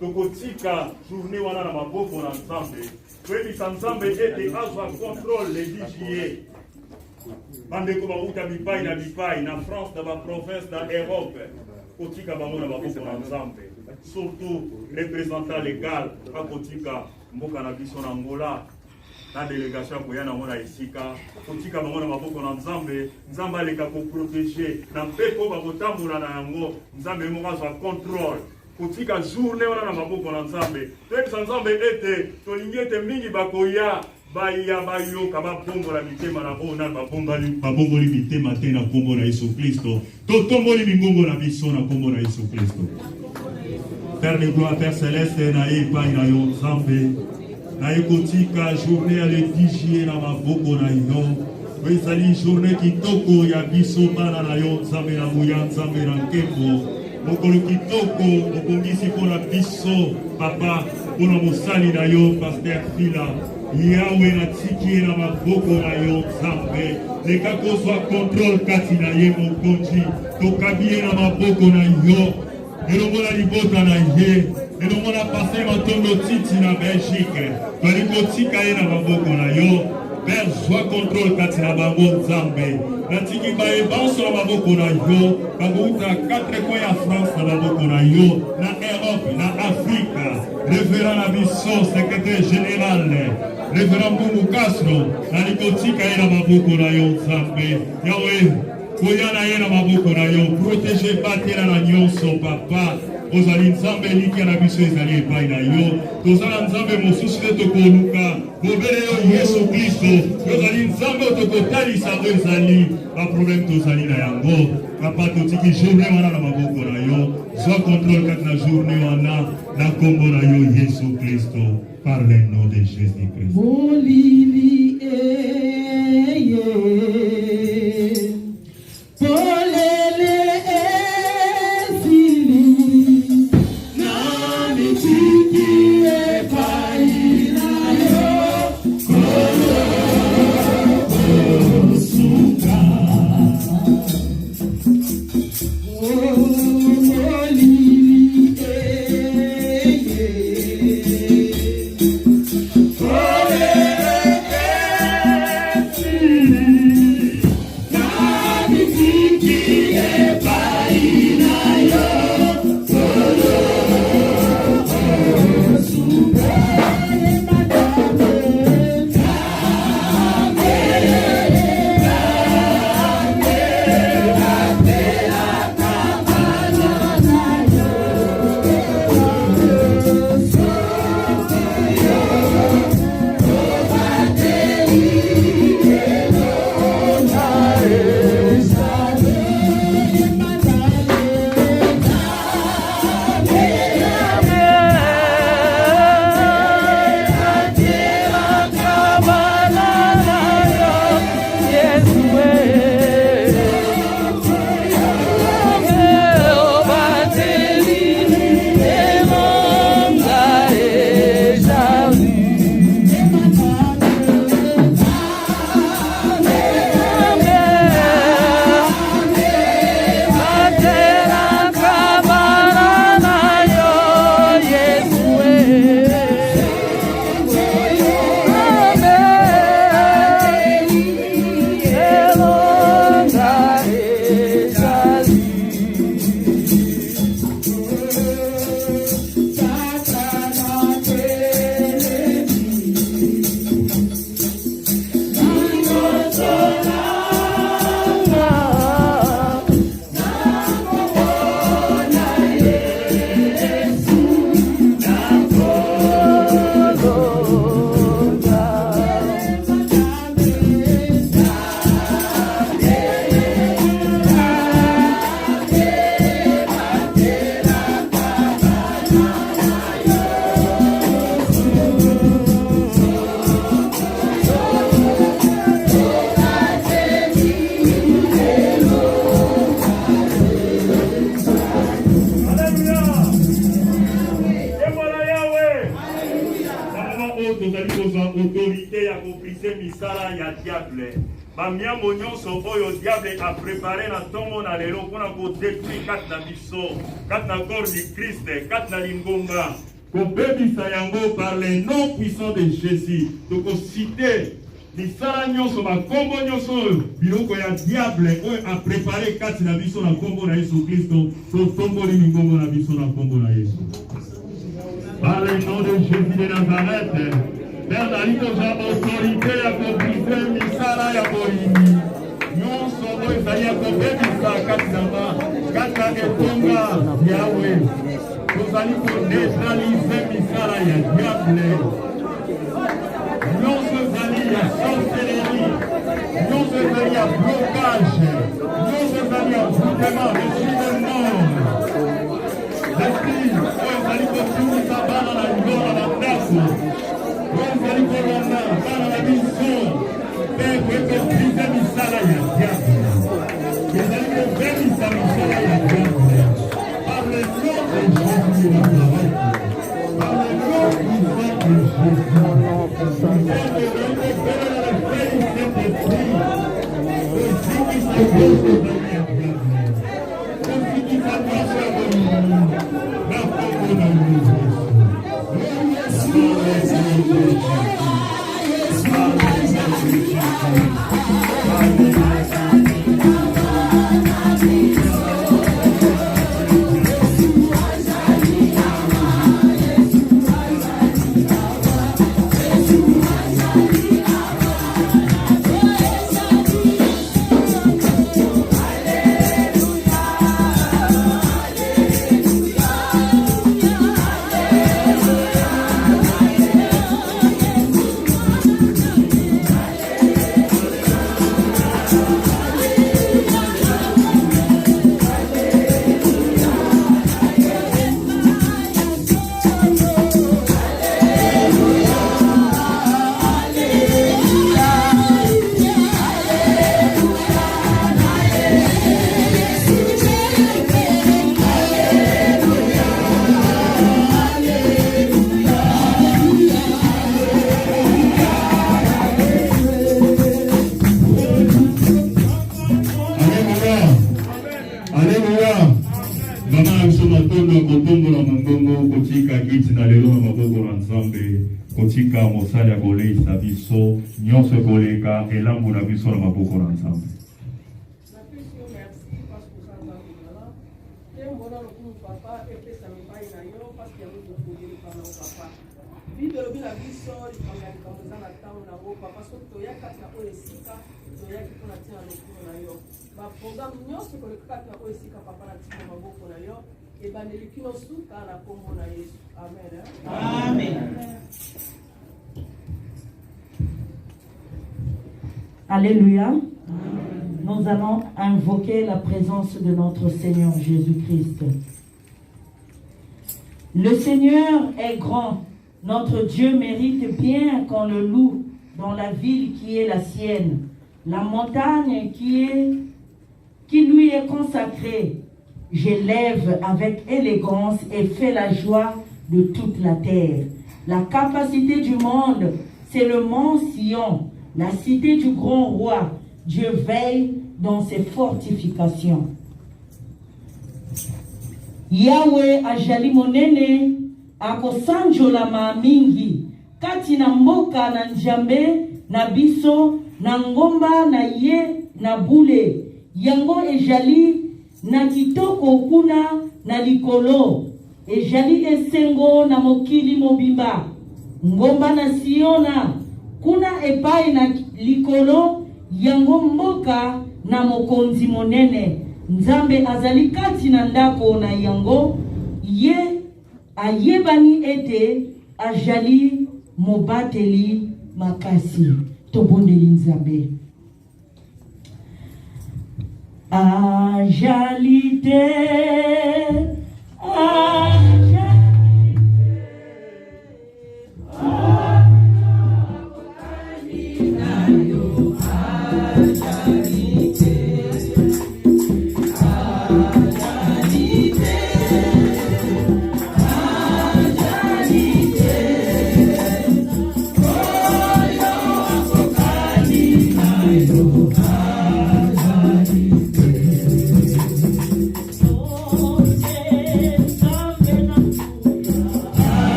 Tokotika journée wana na maboko na Nzambe. Kweli Nzambe ete azwa contrôle les DJE. Bandeko bauta bipai na France, na ba province, na Europe. Kotika bango na maboko na Nzambe. Surtout représentant légal akotika mboka na biso na Angola. Na délégation koya na mona isika. Kotika bango na maboko na Nzambe. Nzambe aleka ko protéger na pepo bakotambola na yango. Nzambe mo azwa contrôle. Kotika journée wana na maboko na Nzambe. Teka Nzambe ete tolingi ete mingi bakoya baya bayoka babongola mitema na bona babongoli mitema te na kombo na Yesu Kristo. Totomboli mingongo na biso na kombo na Yesu Kristo. Père de gloire, Père céleste, naye pa na yo nzambe. Naye kotika journée à l'édigie na maboko na yo. Ezali journée kitoko ya biso bana na yo nzambe na moya nzambe na nkembo. Mokolo kitoko okongisi mpona biso papa mpona mosali na yo Pasteur Fila. Yawe natiki ye na maboko na yo nzambe. Leka kozwa contrôle kati na ye mokonzi. Tokabi ye na maboko na yo. Elomona libota na ye. Elomona pase matondo titi na Belgique. Twali kotika ye na maboko na yo. Père, sois contrôle kati na bango nzambe. Natiki bae banso na maboko na yo. Bagouta 4 coins ya France na maboko na yo. Na Europe, na Afrique. Révérend na biso, secrétaire général. Révérend Mbungu Castro. Na likotika ye na maboko na yo nzambe. Yahweh, koyana ye na maboko na yo. Protéger batela na nyonso papa. Ozali nzambe liki na biso ezali epai na yo. Tozala nzambe mosusu te tokoluka. Bobele yo Yesu Kristo. Ozali nzambe otokotalisa ezali. Ba problème tozali na yango. Papa totiki journée wana na maboko na yo. Sois contrôle kati na journée wana na kombo na yo Yesu Kristo. Par le nom de Jésus Christ. Bolili autorité ya koprise misala ya diable. Bamiambo nyonso oyo diable a préparé na tongo na lelo mpona kodétruire kati na biso, kati na corps du Christ, kati na lingomba. Kobebisa yango par le nom puissant de Jésus. Tokosite misala nyonso bakombo nyonso biloko ya diable oyo a préparé kati na biso na kombo na Yesu Kristo. Totomboli lingombo na biso na kombo na Yesu. Par le nom de Jésus de Nazareth. Père Dalito za autorité ya koprise misala ya boyini. Nyonso oyo ezali ya kobebisa kati na ma, kati na etonga yawe. Tozali kodétralize misala ya diable. Nyonso ezali ya sorcellerie. Nyonso ezali ya blocage. Nyonso ezali ya voûtement, reçu de mort. L'esprit oyo ezali Kotika mosali ya koleisa biso nyonso koleka elambo na biso na maboko na Nzambe. Amen. Alléluia. Amen. Nous allons invoquer la présence de notre Seigneur Jésus-Christ. Le Seigneur est grand. Notre Dieu mérite bien qu'on le loue dans la ville qui est la sienne, la montagne qui lui est consacrée. J'élève avec élégance et fais la joie de toute la terre. La capacité du monde, c'est le mont Sion, la cité du grand roi. Dieu veille dans ses fortifications. Yahweh ajali monene akosanjola mingi kati na mboka na njambe na biso na ngomba na ye na bule yango ejali na kitoko kuna na likolo ejali esengo na mokili mobimba ngomba na Siona kuna epai na likolo yango mboka na mokonzi monene Nzambe azali kati na ndako na yango ye ayebani ete ajali mobateli makasi tobondeli Nzambe ajalite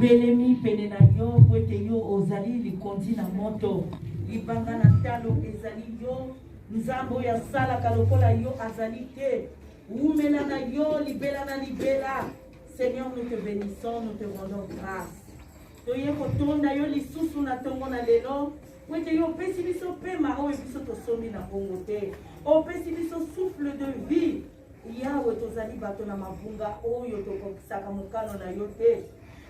belemi pene na yo kwete yo ozali likondi na moto libanga na talo ezali yo nzambo ya sala kalokola yo azali te umela na yo libela na libela. Seigneur, nous te bénissons, nous te rendons grâce. Toye kotonda yo lisusu na tongo na lelo kwete yo pesi biso pema o biso tosomi na bongo te o pesi biso souffle de vie yawe tozali bato na mabunga oyo tokokisaka mokano na yo te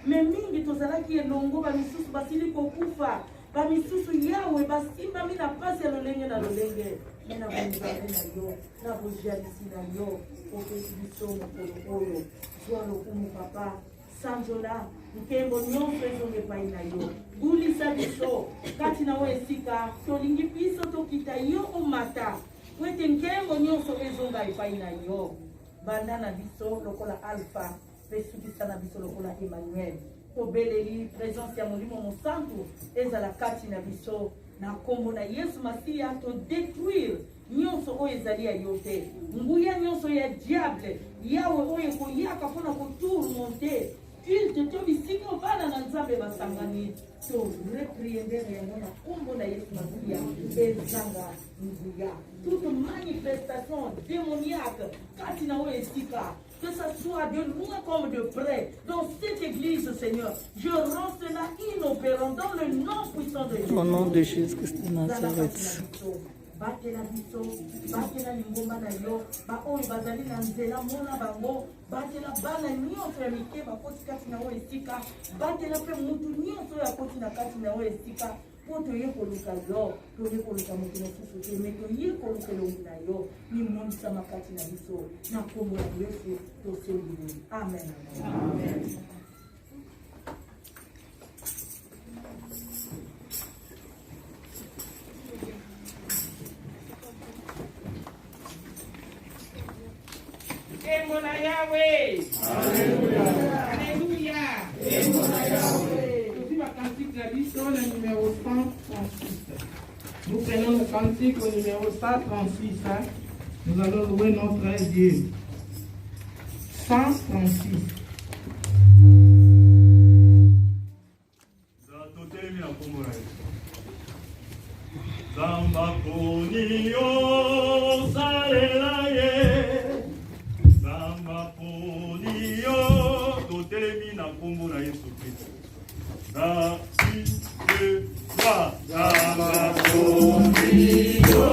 me mingi tozalaki elongo bamisusu basili kokufa bamisusu yawe basimbami na pasi ya lolenge na lolenge me na bongame na yo na bojalisi na yo opesi biso mokolo oyo zwa lokumu papa sanzola nkembo nyonso ezonga epai na yo bulisa biso kati na yo esika tolingi biso tokita yo omata po ete nkembo nyonso ezonga epai na yo banda na biso lokola alpha mpe sukisa na biso lokola emmanuel tobeleli présence ya molimo mosantu ezala kati na biso na kombo na yesu masiya todétruire nyonso oyo ezali ya yo te nguya nyonso ya diable yawe oyo ekoyaka mpona kotourmonte culte to bisika ovanda na nzambe basangani to repriendere yango na kombo na yesu masiya ezanga nguya toute manifestation démoniaque kati na oyo esika que ça soit de loin comme de près, dans cette église, Seigneur, je rends cela inopérant dans le nom puissant de Jésus. Au nom de Jésus-Christ de Nazareth. Batela biso, batela lingomba na yo, ba oyo bazali na nzela mona bango, batela bana nyonso ya mike bakoti kati na oyo esika, batela pe mutu nyonso ya koti na kati na oyo esika, po toye koluka yo, toye koluka moto mosusu te, me toye koluka elongi na yo, nimonisama kati na biso, na kombo ya Yesu tosolile. Amen. Amen. Emona Yahweh. Alléluia. Alléluia. Emona Yahweh. Aussi ma cantique tradition, le numéro 136. Nous prenons le cantique au numéro 136. Nous allons louer notre Dieu. 136. Zamba ponio salelaye Zamba ponio totelemi na kombo na Yesu Kristo. Na 1, 2, 3 Zamba ponio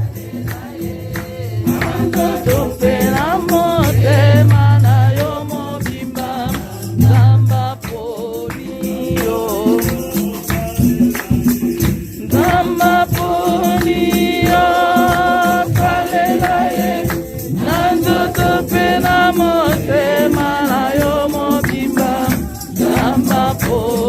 salelaye Topela motema na yo mobimba Zamba ponio Zamba ponio salelaye Nando topela motema na yo mobimba Zamba ponio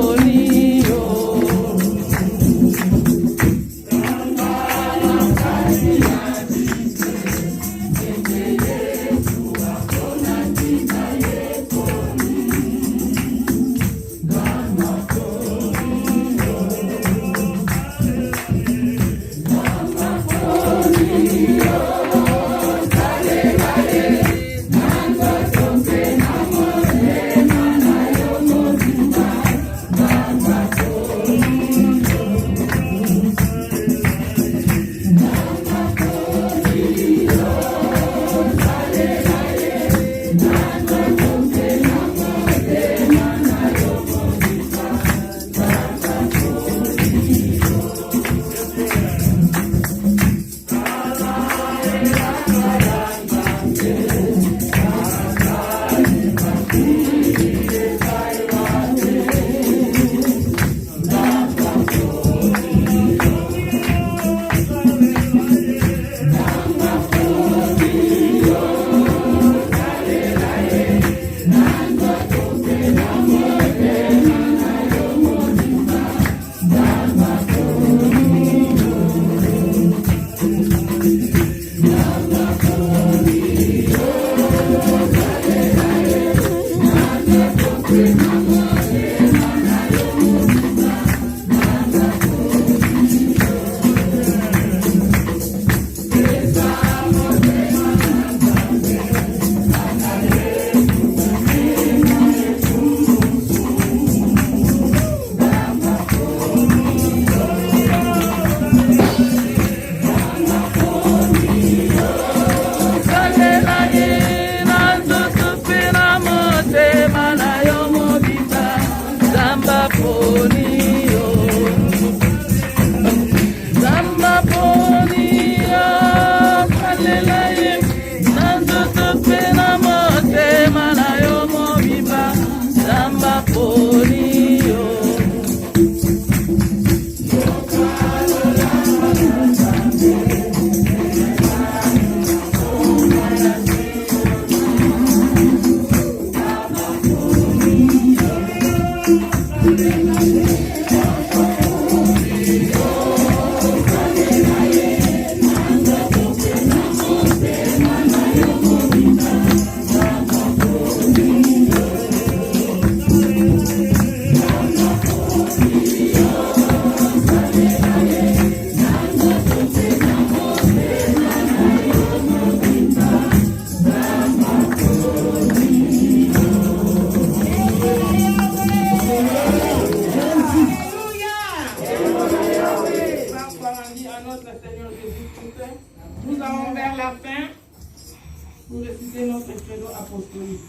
notre credo apostolique.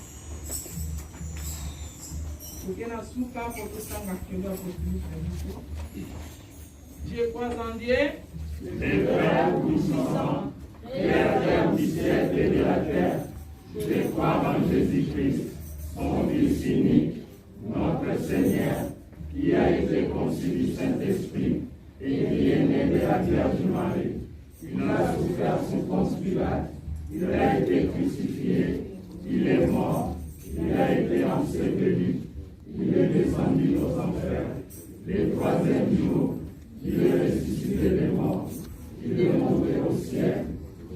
Tukena suka pour tout ça credo apostolique. Je crois en Dieu, le Père puissant, Créateur du ciel et de la terre. Je crois en Jésus-Christ, son Fils unique, notre Seigneur, qui a été conçu du Saint-Esprit et qui est né de la Vierge Marie. Il a souffert sous Ponce Pilate, il a été crucifié, il est mort, il a été enseveli, il est descendu aux enfers. Le troisième jour, il est ressuscité des morts, il est monté au ciel,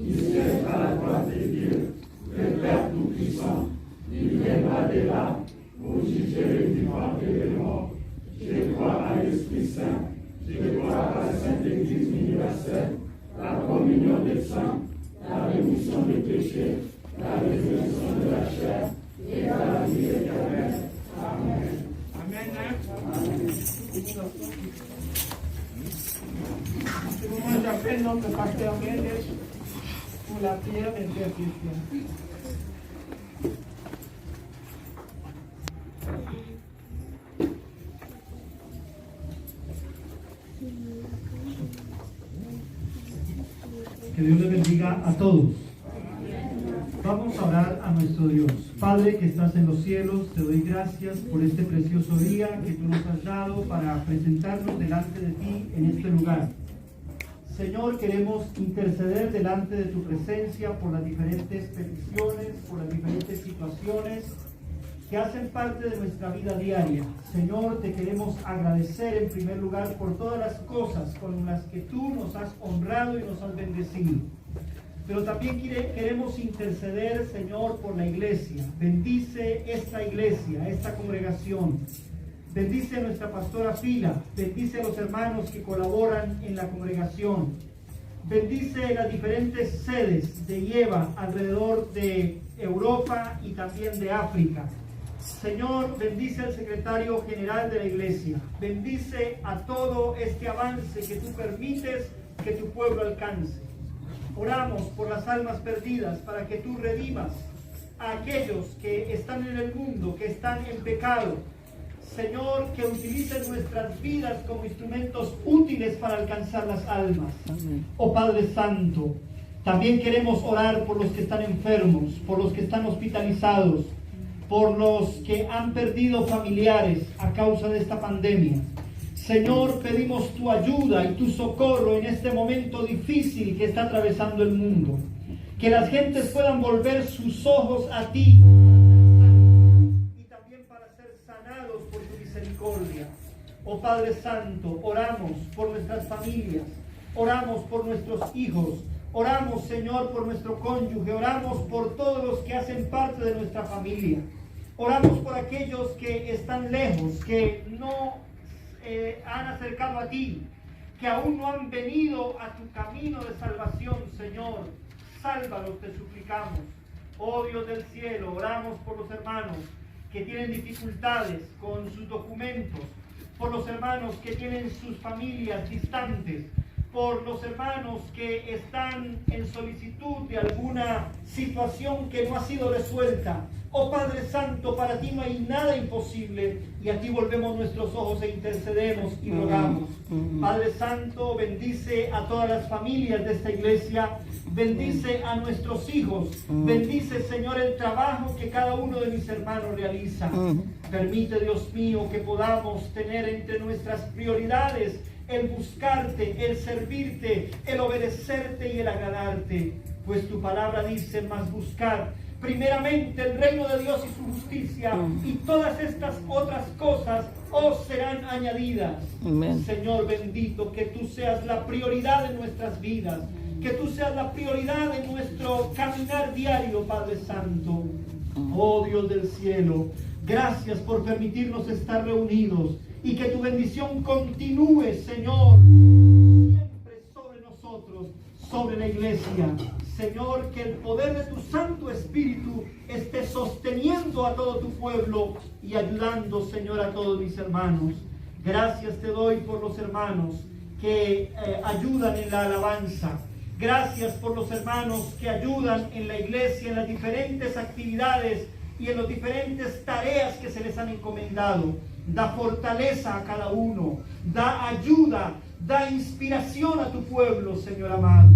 il siège à la droite de Dieu, le Père Tout-Puissant. Il viendra de là pour juger les vivants et les morts. Je crois à l'Esprit Saint, je crois à la Sainte Église universelle, la communion des saints, la rémission des péchés, la résurrection de la chair et la vie éternelle. Amen. Amen. En ce moment, j'appelle notre pasteur Mendes pour la prière d'intercession. Que Dios les bendiga a todos. Vamos a orar a nuestro Dios. Padre que estás en los cielos, te doy gracias por este precioso día que tú nos has dado para presentarnos delante de ti en este lugar. Señor, queremos interceder delante de tu presencia por las diferentes peticiones, por las diferentes situaciones que hacen parte de nuestra vida diaria. Señor, te queremos agradecer en primer lugar por todas las cosas con las que tú nos has honrado y nos has bendecido. Pero también queremos interceder, Señor, por la iglesia. Bendice esta iglesia, esta congregación. Bendice a nuestra pastora Fila. Bendice a los hermanos que colaboran en la congregación. Bendice las diferentes sedes de IEVA alrededor de Europa y también de África. Señor, bendice al secretario general de la iglesia. Bendice a todo este avance que tú permites que tu pueblo alcance. Oramos por las almas perdidas para que tú redimas a aquellos que están en el mundo, que están en pecado. Señor, que utilices nuestras vidas como instrumentos útiles para alcanzar las almas. Amén. Oh Padre Santo, también queremos orar por los que están enfermos, por los que están hospitalizados, por los que han perdido familiares a causa de esta pandemia. Señor, pedimos tu ayuda y tu socorro en este momento difícil que está atravesando el mundo. Que las gentes puedan volver sus ojos a ti y también para ser sanados por tu misericordia. Oh Padre Santo, oramos por nuestras familias, oramos por nuestros hijos, oramos, Señor, por nuestro cónyuge, oramos por todos los que hacen parte de nuestra familia. Oramos por aquellos que están lejos, que no han acercado a ti, que aún no han venido a tu camino de salvación. Señor, sálvalos, te suplicamos. Oh Dios del cielo, oramos por los hermanos que tienen dificultades con sus documentos, por los hermanos que tienen sus familias distantes, por los hermanos que están en solicitud de alguna situación que no ha sido resuelta. Oh Padre Santo, para ti no hay nada imposible y a ti volvemos nuestros ojos e intercedemos y rogamos. Padre Santo, bendice a todas las familias de esta iglesia, bendice a nuestros hijos, bendice, Señor, el trabajo que cada uno de mis hermanos realiza. Permite, Dios mío, que podamos tener entre nuestras prioridades el buscarte, el servirte, el obedecerte y el agradarte, pues tu palabra dice: más buscar primeramente el reino de Dios y su justicia, y todas estas otras cosas os serán añadidas. Amén. Señor bendito, que tú seas la prioridad de nuestras vidas, que tú seas la prioridad de nuestro caminar diario, Padre Santo. Oh Dios del cielo, gracias por permitirnos estar reunidos y que tu bendición continúe, Señor, siempre sobre nosotros, sobre la iglesia. Señor, que el poder de tu Santo Espíritu esté sosteniendo a todo tu pueblo y ayudando, Señor, a todos mis hermanos. Gracias te doy por los hermanos que ayudan en la alabanza. Gracias por los hermanos que ayudan en la iglesia, en las diferentes actividades y en las diferentes tareas que se les han encomendado. Da fortaleza a cada uno, da ayuda, da inspiración a tu pueblo, Señor amado.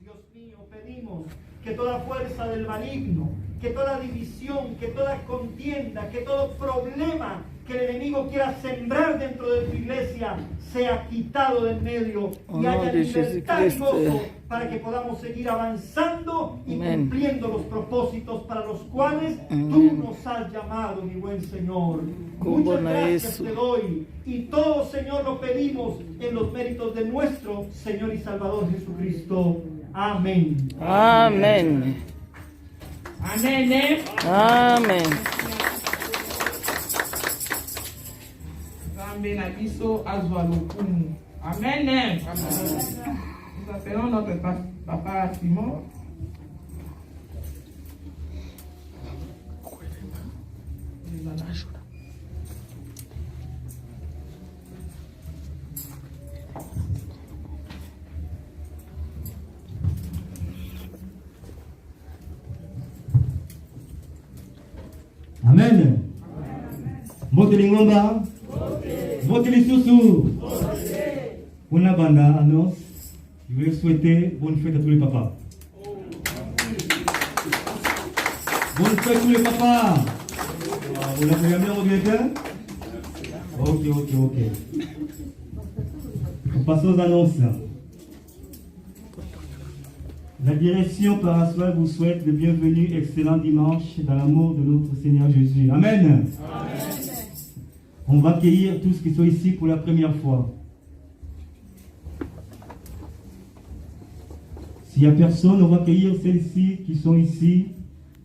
Dios mío, pedimos que toda fuerza del maligno, que toda división, que toda contienda, que todo problema que el enemigo quiera sembrar dentro de tu iglesia sea quitado del medio y haya libertad y gozo para que podamos seguir avanzando y cumpliendo los propósitos para los cuales tú nos has llamado, mi buen Señor. Muchas gracias te doy y todo, Señor, lo pedimos en los méritos de nuestro Señor y Salvador Jesucristo. Amén. Amén. Amen. Amen. Zambe na biso azwa lokumu. Amen. Nous appelons notre papa Simon. Amen. Moteli ngomba. Moteli susu. Pour la bande annonce, je vais souhaiter bonne fête à tous les papas. Bonne fête à tous les papas. Vous l'avez bien au directeur? Ok. On passe aux annonces. La direction Parasol vous souhaite le bienvenu, excellent dimanche dans l'amour de notre Seigneur Jésus. Amen. On va accueillir tous qui sont ici pour la première fois. S'il n'y a personne, on va accueillir celles-ci qui sont ici,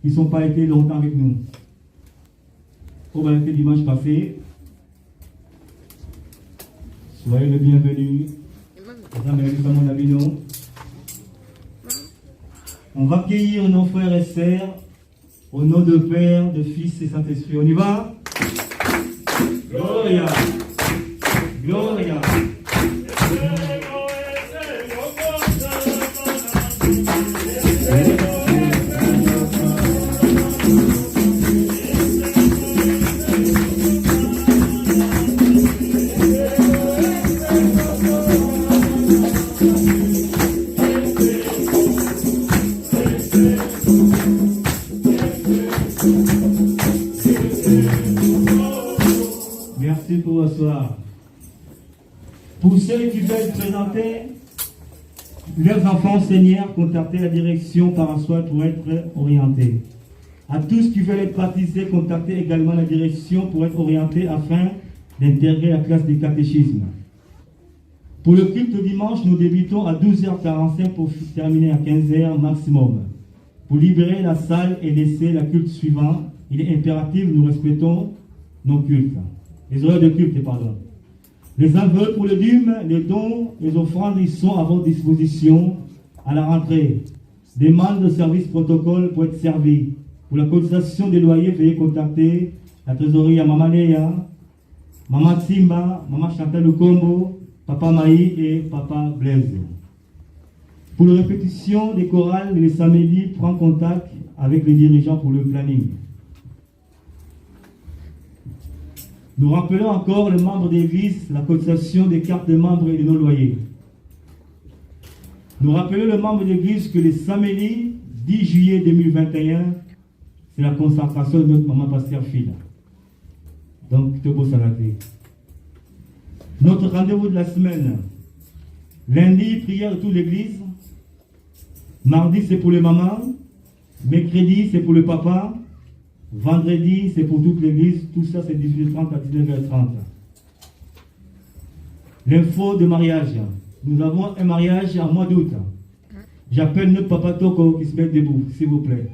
qui ne sont pas été longtemps avec nous. On va être dimanche passé. Soyez le bienvenu. On va accueillir nos frères et sœurs au nom de Père, de Fils et Saint-Esprit. On y va? Gloria. Gloria. Merci pour ce soir. Pour ceux qui veulent présenter leurs enfants Seigneur, contactez la direction Parasol pour être orientés. À tous qui veulent être baptisés, contactez également la direction pour être orientés afin d'intégrer la classe de catéchisme. Pour le culte dimanche, nous débutons à 12h45 pour terminer à 15h maximum. Pour libérer la salle et laisser la culte suivant, il est impératif que nous respectons nos cultes. Les horaires de culte, pardon. Les enveloppes pour le dîme, les dons, les offrandes, ils sont à votre disposition à la rentrée. Demande de service protocole pour être servi. Pour la cotisation des loyers, veuillez contacter la trésorerie à Maman Léa, Maman Simba, Maman Chantal Lukombo, Papa Maï et Papa Blaise. Pour la répétition des chorales, les samedis, prends contact avec les dirigeants pour le planning. Nous rappelons encore les membres d'église la cotisation des cartes de membres et de nos loyers. Nous rappelons les membres d'église que le samedi 10 juillet 2021, c'est la consacration de notre maman Pasteur Fila. Donc, tout beau s'arrêter. Notre rendez-vous de la semaine. Lundi, prière de toute l'église. Mardi, c'est pour les mamans. Mercredi, c'est pour le papa. Vendredi, c'est pour toute l'église. Tout ça, c'est 18h30 à 19h30. L'info de mariage. Nous avons un mariage en mois d'août. J'appelle notre papa Toko qui se met debout, s'il vous plaît.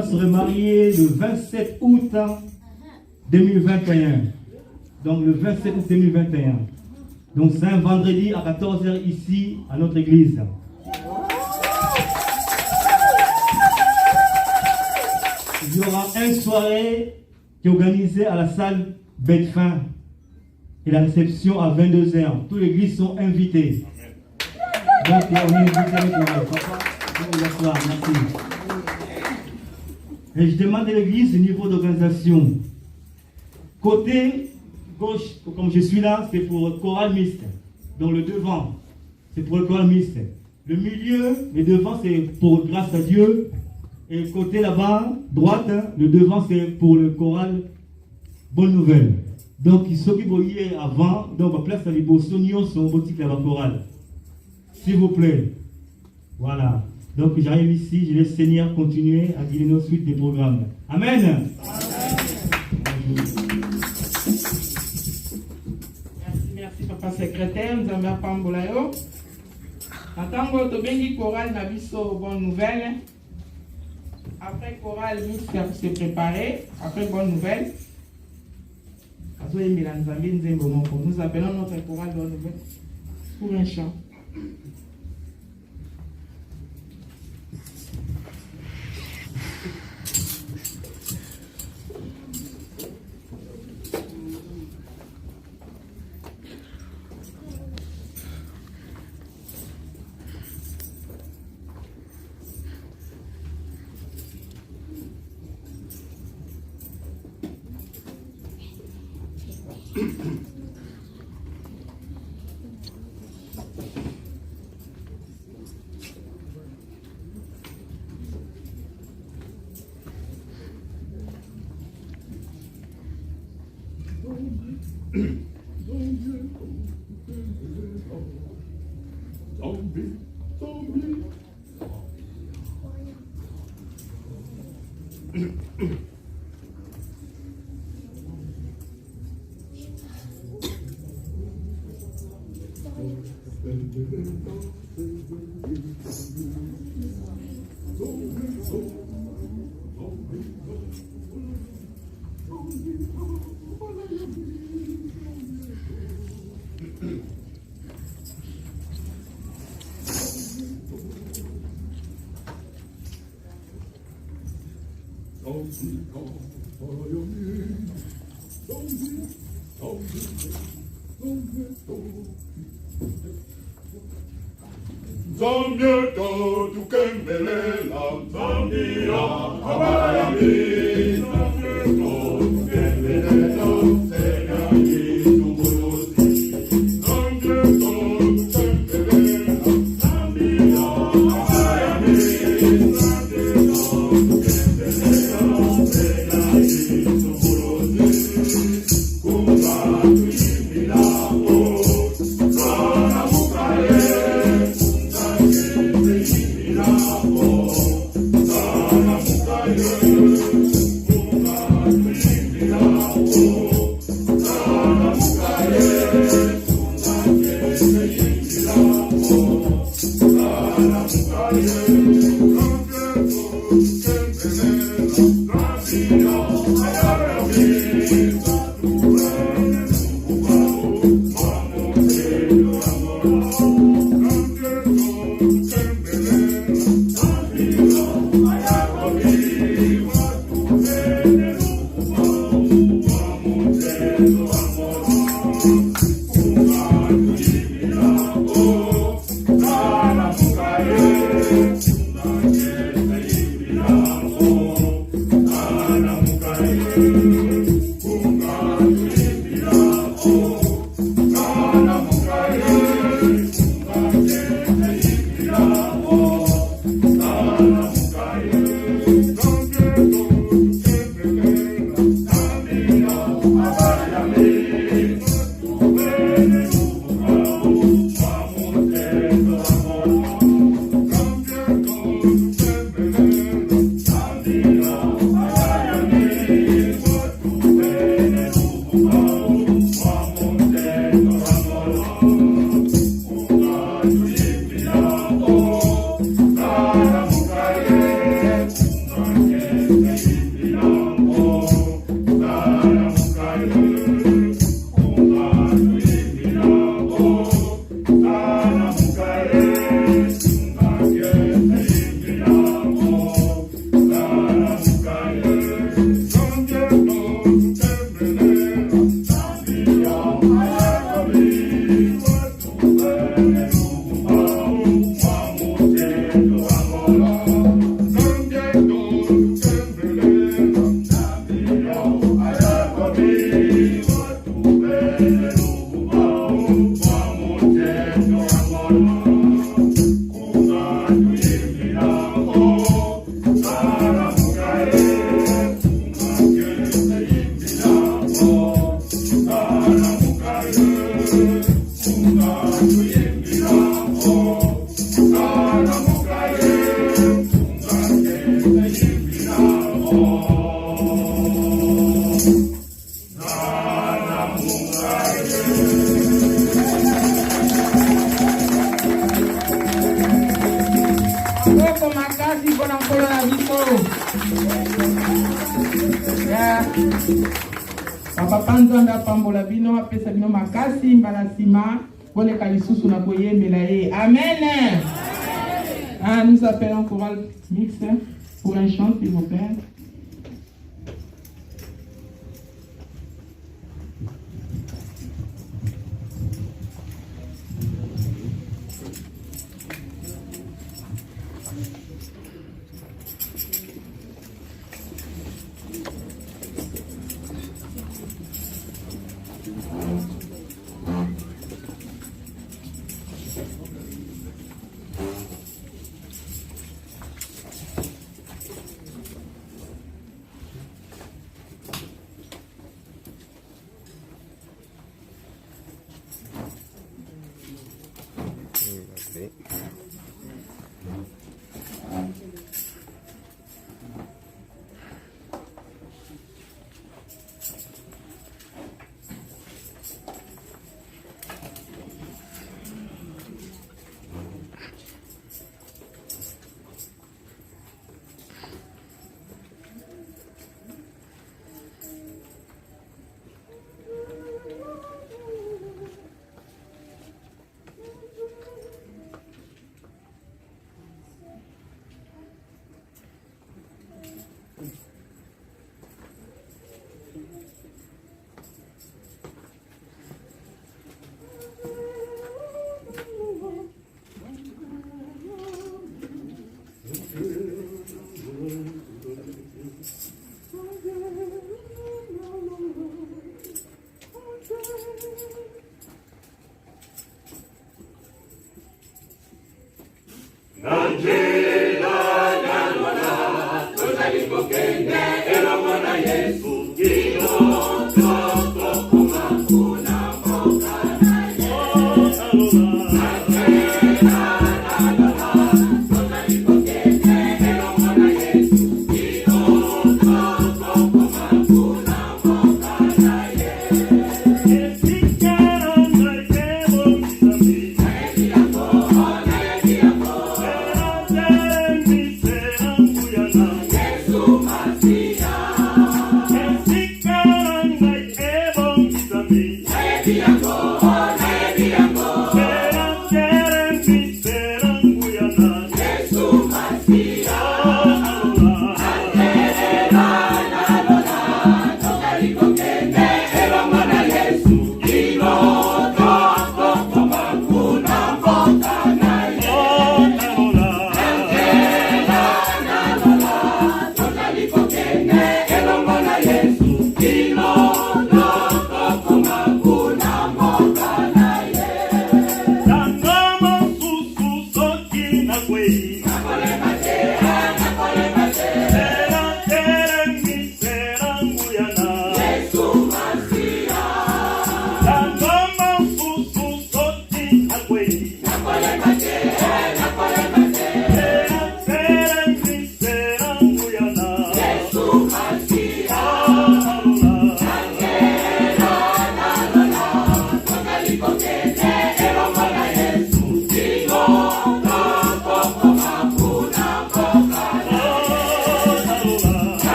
va se remarier le 27 août 2021. Donc le 27 août 2021. Donc c'est un vendredi à 14h ici à notre église. Il y aura une soirée qui est organisée à la salle Bedfin et la réception à 22h. Tous les églises sont invités. Donc on est invités avec le papa. Merci. Et je demande à l'église le niveau d'organisation. Côté gauche, comme je suis là, c'est pour le choral mixte. Donc le devant, c'est pour le choral mixte. Le milieu, le devant, c'est pour grâce à Dieu. Et le côté là-bas, droite, le devant, c'est pour le choral Bonne Nouvelle. Donc, il s'occupe avant, donc, la place à l'Ibosonio, son boutique là-bas choral. S'il vous plaît. Voilà. Donc, j'arrive ici, je laisse Seigneur continuer à guider nos suites des programmes. Amen. Amen. Merci, papa secrétaire. Nous avons Pambolayo. En tant que Bengi Choral, Nabiso, Bonne Nouvelle. Après Choral, Mix s'est préparé. Après Bonne Nouvelle. Nous appelons notre Choral Bonne Nouvelle pour un chant. Zambia to tukembelela, Zambia abayami, Zambia to tukembelela, Senya yitunguluzi, Zambia to tukembelela, Zambia abayami, Zambia to tukembelela, Senya yitunguluzi, kunga tuimilako, sana mukale. Maboko makasi mpona nkolo na biso. Papa Nzambe apambola bino apesa bino makasi mbala nsima koleka lisusu na koyembela ye. Amen. Nous appelons chorale mixte pour un chant, s'il vous plaît.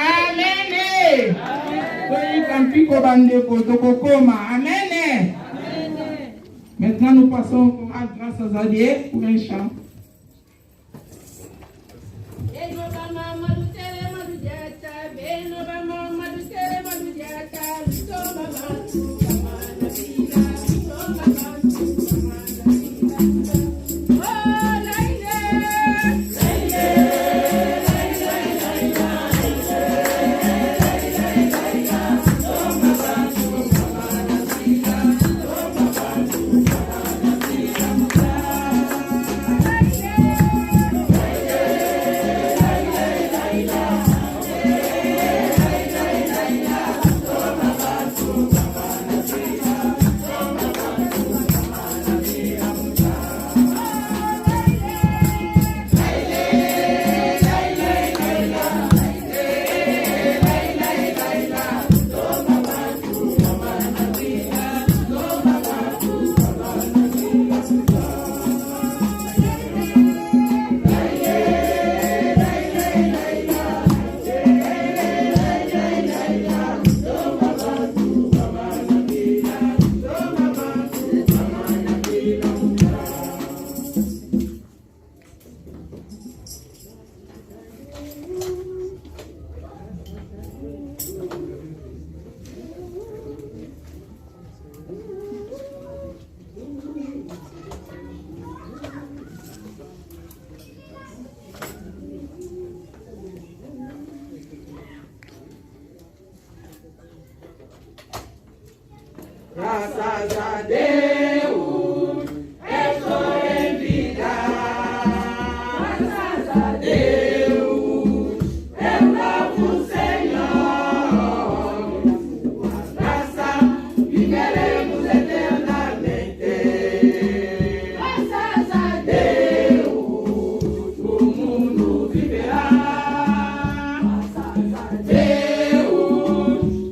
Amen. Oui, Kampiko Bandeko, Tokokoma. Amen. Maintenant, nous passons à grâce à Zadier pour un chant. Graças a Deus, estou em vida. Graças a Deus, eu louvo o Senhor. Sua graça viveremos eternamente. Graças a Deus, o mundo viverá. Graças a Deus,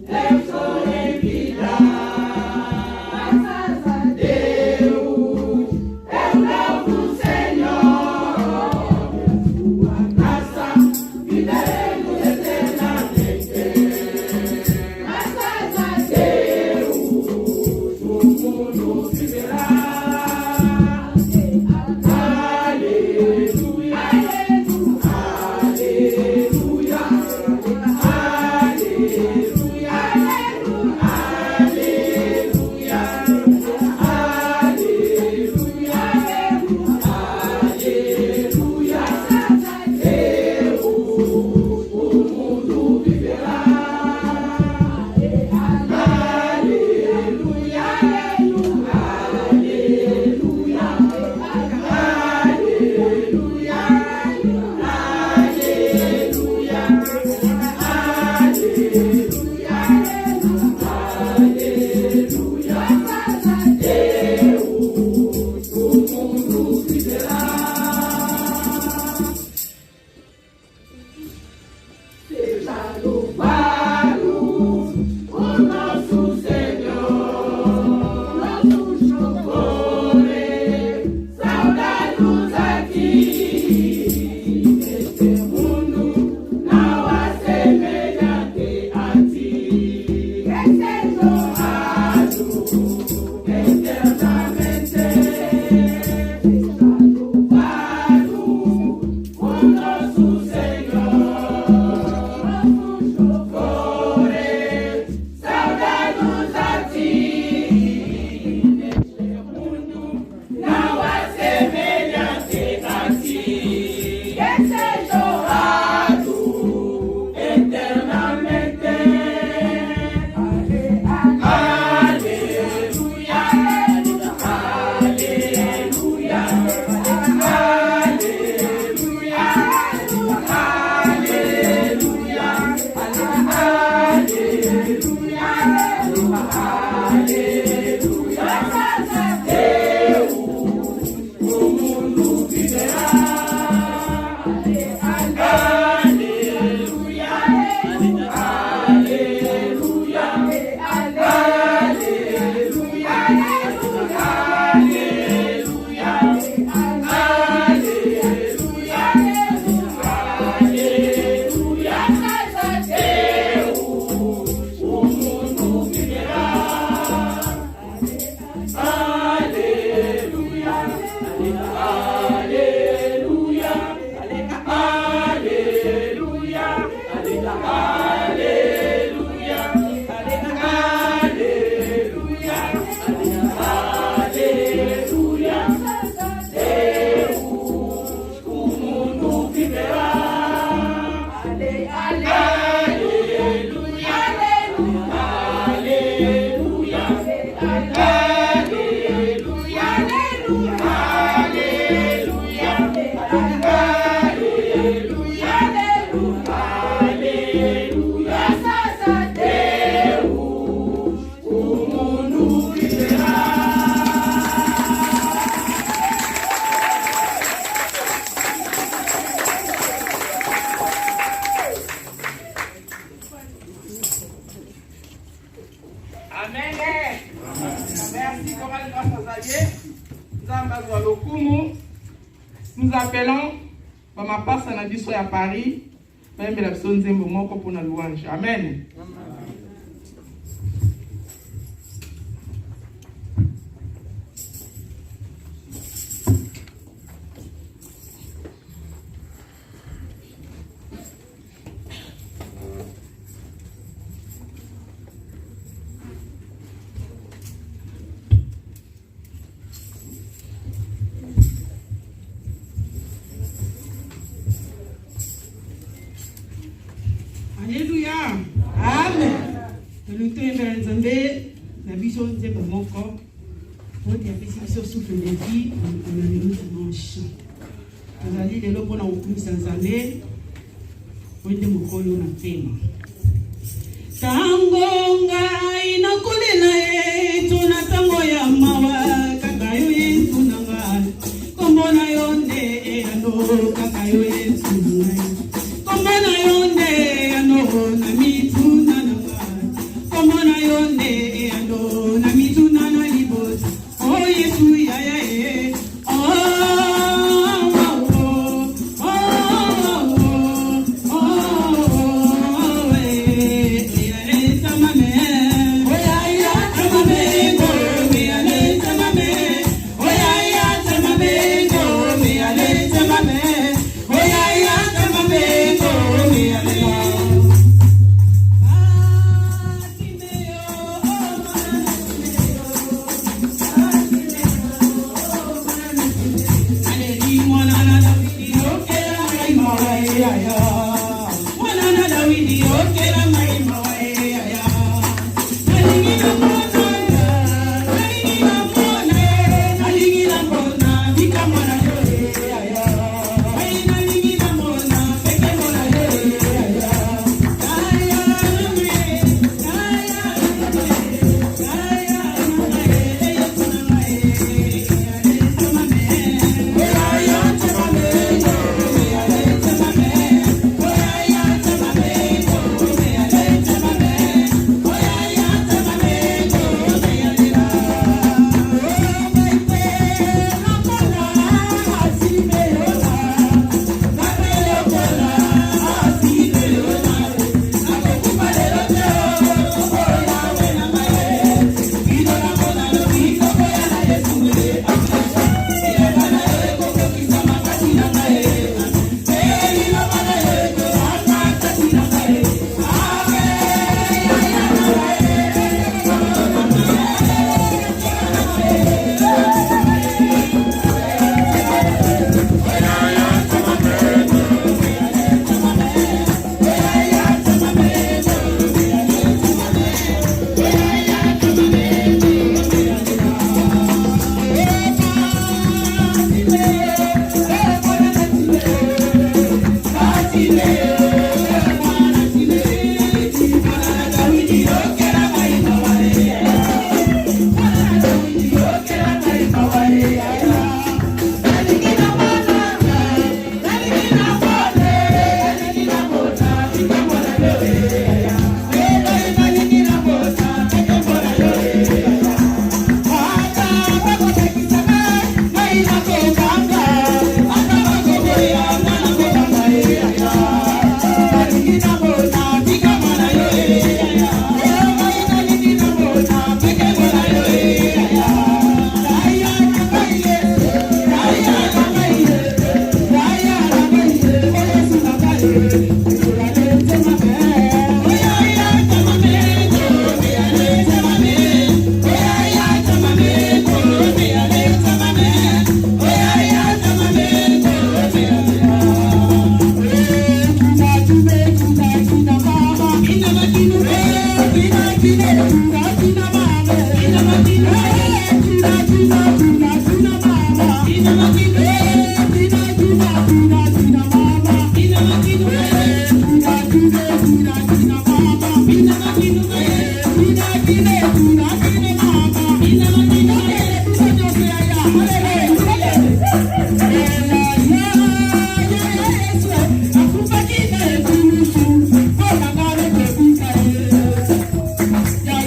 eu estou em vida. Graças a Amen. Merci, courage, grâce à Zalier. Nous appelons ma passe à Nabiso à Paris. Même la personne zémo moko pour la louange. Amen. Alléluia. Amen. Nous tenons Nzambe na biso nzembo moko. Ote apesi biso souffle de vie na lelo dimanche. Tozali lelo mpona kokumisa Nzambe ote mokolo na pema. Tango ngai nakolela ye tona tango ya mawa kaka yo yesu na ngai. Kombo na yo nde eyano kaka yo yesu na ngai. Kombo na yo nde eyano na mituna na ngai. Kombo na yo nde eyano na mituna na liboti. Oh Yesu ya ya ye.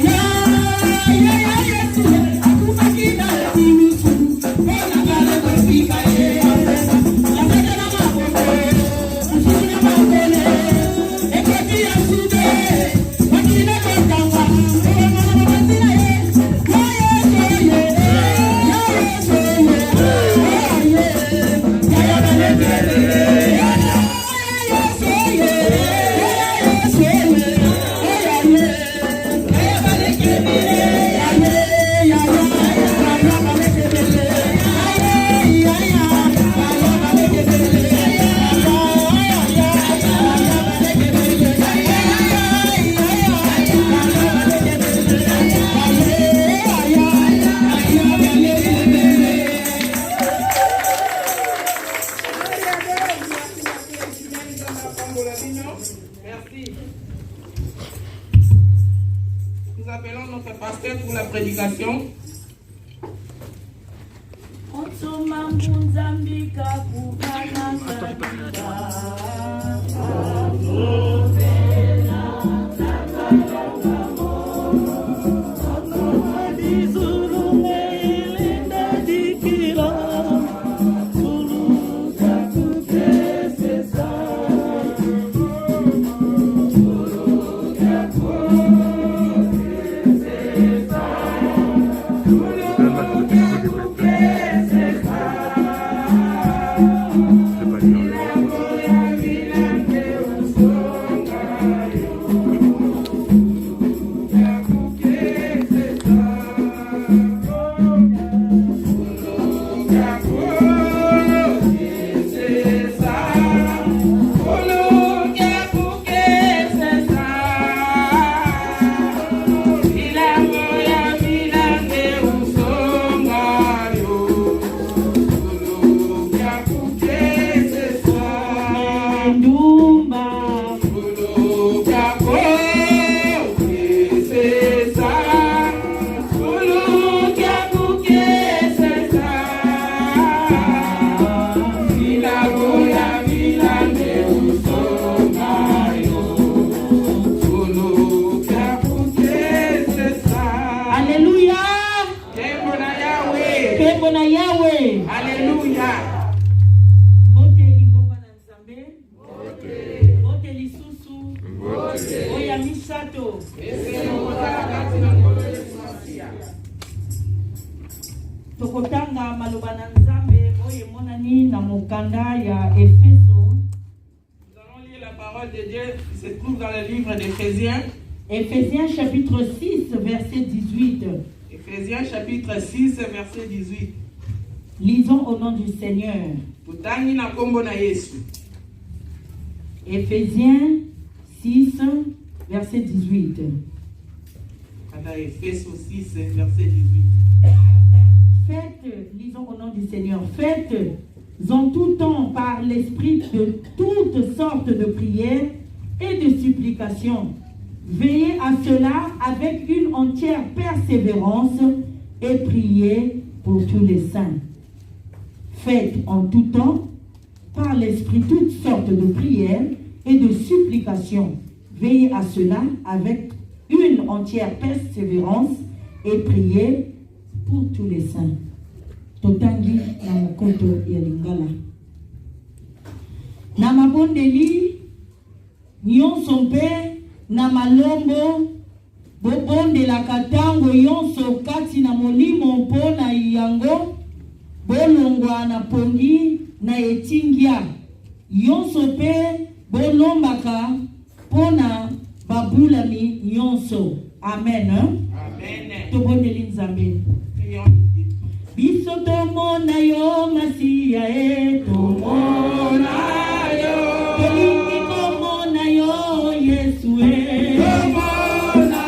Yeah. appelons notre pasteur pour la prédication. Tokotanga malobana nzambe oye monani na mokanda ya Efeso. Nous allons lire la parole de Dieu qui se trouve dans le livre d'Éphésiens. Éphésiens chapitre 6 verset 18. Éphésiens chapitre 6 verset 18. Lisons au nom du Seigneur. Tutangi na kombo na Yesu. Éphésiens 6 verset 18. Kanda Éphésiens 6 verset 18. Faites, lisons au nom du Seigneur, faites en tout temps par l'Esprit de toutes sortes de prières et de supplications. Veillez à cela avec une entière persévérance et priez pour tous les saints. Faites en tout temps par l'Esprit toutes sortes de prières et de supplications. Veillez à cela avec une entière persévérance et priez pour tous les saints. Totangi na mokoto ya lingala. Na mabondeli nyonso mpe na malombo bobondelaka ntango nyonso kati na molimo mpona yango bolongwa na pongi na etingia nyonso mpe bolombaka mpona babulami nyonso. Amen. Amen. Tobondeli nzambe. Biso tomona yo Masia tomona yo. Tolingi komona yo Yesu tomona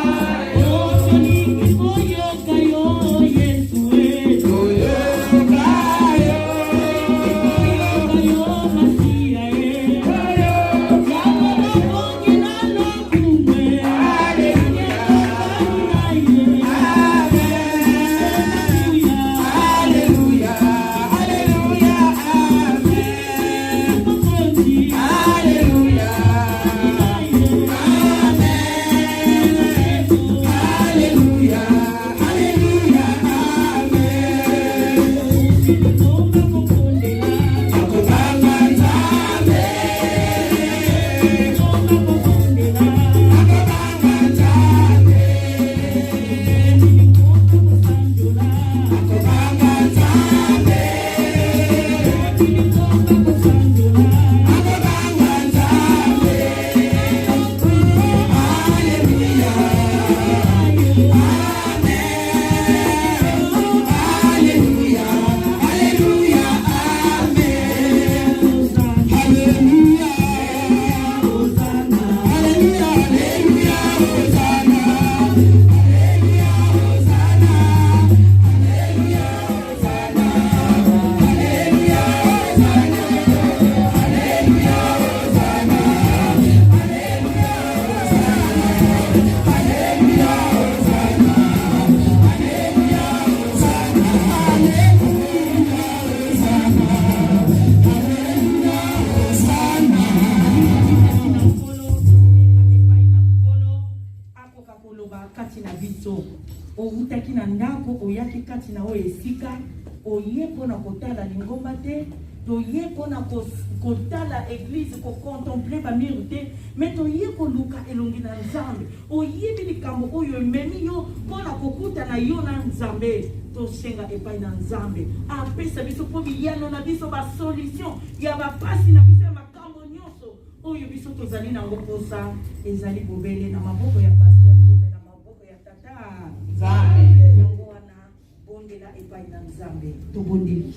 yo. Tolingi koyoka yo Yesu toyoka yo. Toyoka yo Masia yamona bongi na lokumwe. Hallelujah. kati na biso outaki na ndako oyaki kati na oyo esika oye mpona kotala lingomba te toye mpona kotala église kocontemple bamire te mais toye koluka elongi na nzambe oyebi likambo oyo ememi yo mpona kokuta na yo na nzambe tosenga epai na nzambe apesa biso mpo biyano na biso basolution ya bapasi na biso ya makambo nyonso oyo biso tozali nango mposa ezali bobele na maboko ya paster mpe na maboko ya tata nzambe yango wana bondela epai na nzambe tobondeli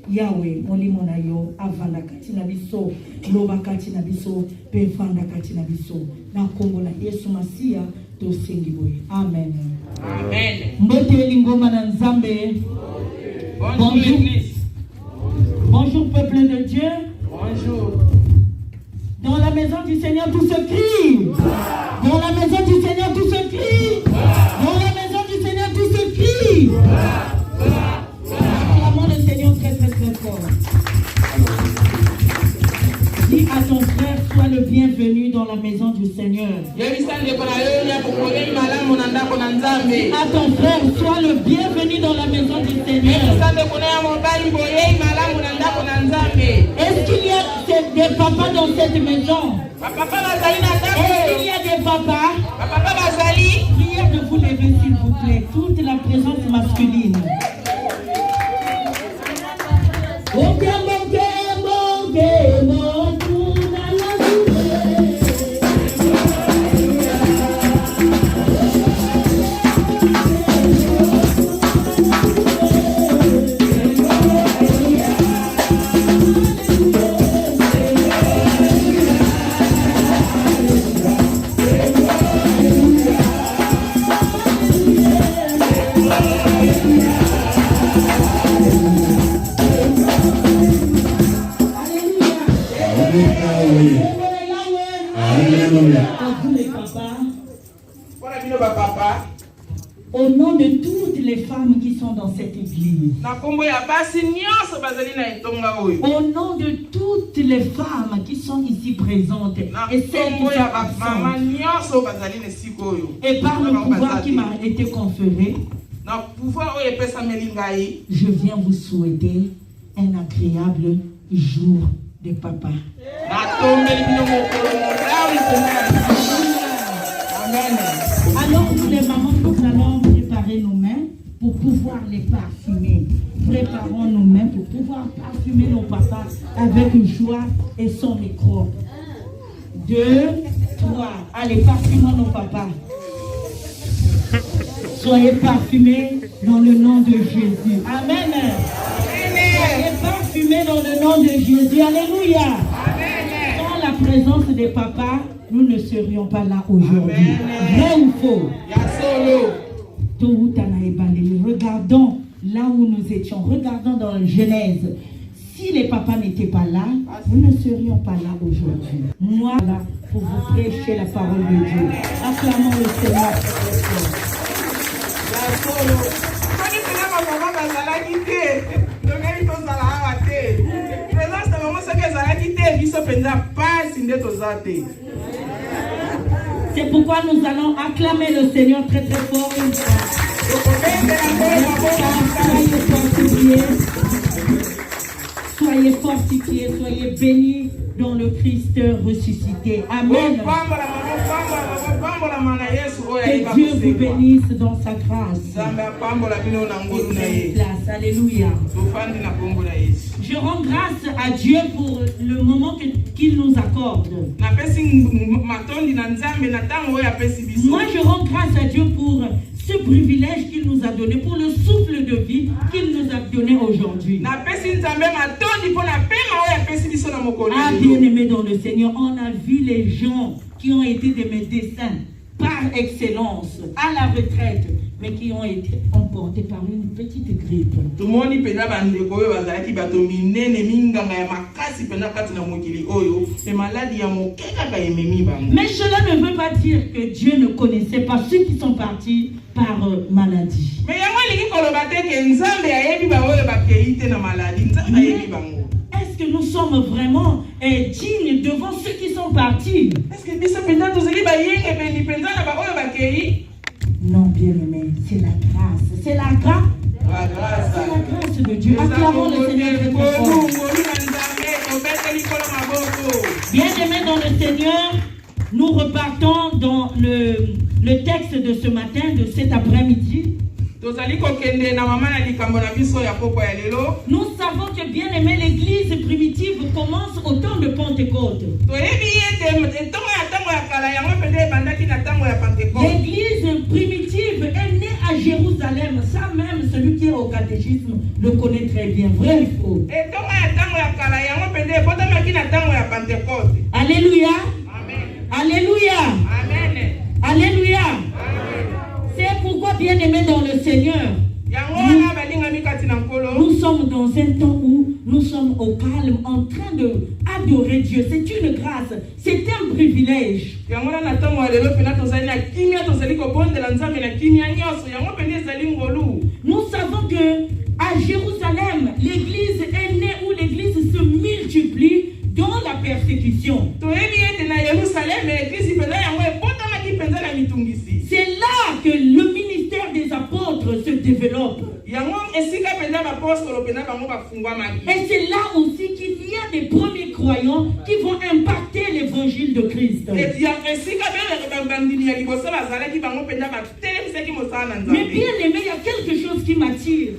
Yahweh, molimo na yo, avanda kati na biso, loba kati na biso, pefanda kati na biso. Na kombo na Yesu Masia, to sengi boye. Amen. Amen. Mbote lingoma na nzambe. Bonjour. Bonjour peuple de Dieu. Bonjour. Dans la maison du Seigneur, tout se crie. Dans la maison du Seigneur, tout se crie. Dans la maison du Seigneur, tout se crie. Dis à ton frère, sois le bienvenu dans la maison du Seigneur. Dis à ton frère, sois le bienvenu dans la maison du Seigneur. Est-ce qu'il y a des papas dans cette maison? Est-ce qu'il y a des papas? Prière de vous lever s'il vous plaît. Toute la présence masculine. Yeah. femmes qui sont dans cette église. Au nom de toutes les femmes qui sont ici présentes et celles qui sont absentes, et par le pouvoir qui m'a été conféré, je viens vous souhaiter un agréable jour de papa. Alors nous les mamans, nous allons préparer nos mains pour pouvoir les parfumer. Préparons nos mains pour pouvoir parfumer nos papas avec joie et son micro. 2, 3. Allez, parfumons nos papas. Soyez parfumés dans le nom de Jésus. Amen. Soyez parfumés dans le nom de Jésus. Alléluia. Sans la présence des papas, nous ne serions pas là aujourd'hui. Vrai ou faux? Regardons là où nous étions. Regardons dans la Genèse. Si les papas n'étaient pas là, nous ne serions pas là aujourd'hui. Moi, là, pour vous prêcher la parole de Dieu. Acclamons le Seigneur. C'est pourquoi nous allons acclamer le Seigneur très très fort une fois. Soyez fortifiés, soyez bénis dans le Christ ressuscité. Amen. Que Dieu vous bénisse dans sa grâce. Alléluia. Je rends grâce à Dieu pour le moment qu'il nous accorde. Moi, je rends grâce à Dieu pour ce privilège qu'il nous a donné, pour le souffle de vie qu'il nous a donné aujourd'hui. Ah, bien-aimés dans le Seigneur, on a vu les gens qui ont été des médecins par excellence à la retraite, mais qui ont été emportés par une petite grippe. Mais cela ne veut pas dire que Dieu ne connaissait pas ceux qui sont partis par maladie. Est-ce que nous sommes vraiment dignes devant ceux qui sont partis? Non, bien-aimé, c'est la grâce. C'est la grâce. C'est la grâce de Dieu. Acclamons le Seigneur très fort. Bien-aimés dans le Seigneur, nous repartons dans le texte de ce matin, de cet après-midi. Nous savons que, bien aimé, l'église primitive commence au temps de Pentecôte. L'église primitive est née à Jérusalem. Ça même, celui qui est au catéchisme le connaît très bien. Vrai ou faux? Alléluia. Alléluia. Alléluia. C'est pourquoi, bien aimé dans le Seigneur, nous sommes dans un temps où nous sommes au calme en train d'adorer Dieu. C'est une grâce, c'est un privilège. Nous savons que à Jérusalem, l'église est née où l'église se multiplie dans la persécution. C'est là que le ministère des apôtres se développe. Et c'est là aussi qu'il y a des premiers croyants qui vont impacter l'évangile de Christ. Mais bien aimé, il y a quelque chose qui m'attire.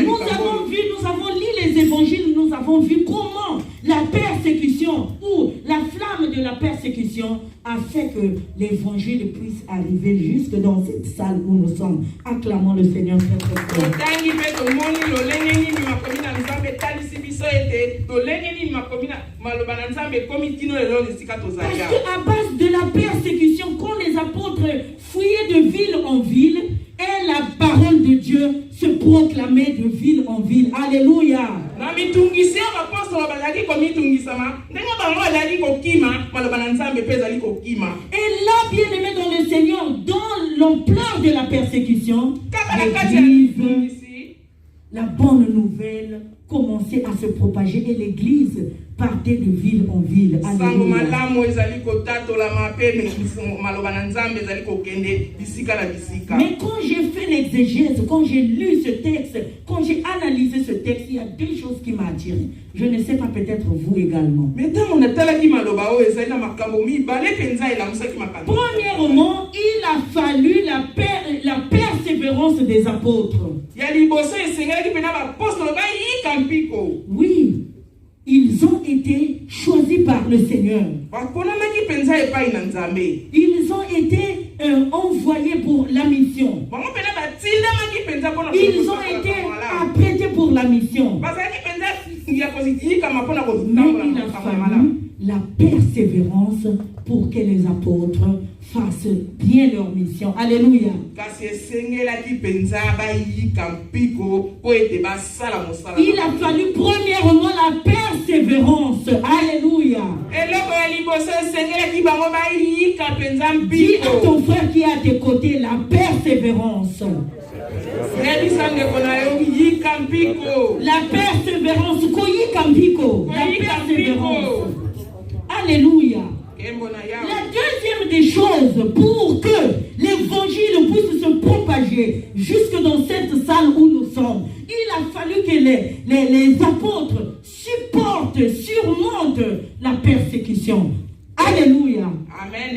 Nous avons lu les évangiles, nous avons vu comment la persécution ou la flamme de la persécution a fait que l'évangile puisse arriver jusque dans cette salle où nous sommes. Acclamons le Seigneur très très fort. Parce qu'à base de la persécution, quand les apôtres fouillaient de ville en ville, et la parole de Dieu se proclamait de ville en ville. Alléluia. Et là, bien aimé dans le Seigneur, dans l'ampleur de la persécution, l'Église, la bonne nouvelle commençait à se propager et l'Église partait de ville en ville. Alléluia. Mais quand j'ai fait l'exégèse, quand j'ai lu ce texte, quand j'ai analysé ce texte, il y a deux choses qui m'ont attiré. Je ne sais pas, peut-être vous également. Premièrement, il a fallu la persévérance des apôtres. Oui, ils ont été choisis par le Seigneur. Ils ont été envoyés pour la mission. Ils ont été apprêtés pour la mission. Mais il a fallu la persévérance pour que les apôtres fassent bien leur mission. Alléluia. Il a fallu premièrement la persévérance. Alléluia. Dis à ton frère qui est à tes côtés la persévérance. La persévérance. La persévérance. Alléluia. La deuxième des choses, pour que l'évangile puisse se propager jusque dans cette salle où nous sommes, il a fallu que les apôtres surmontent la persécution. Alléluia. Amen.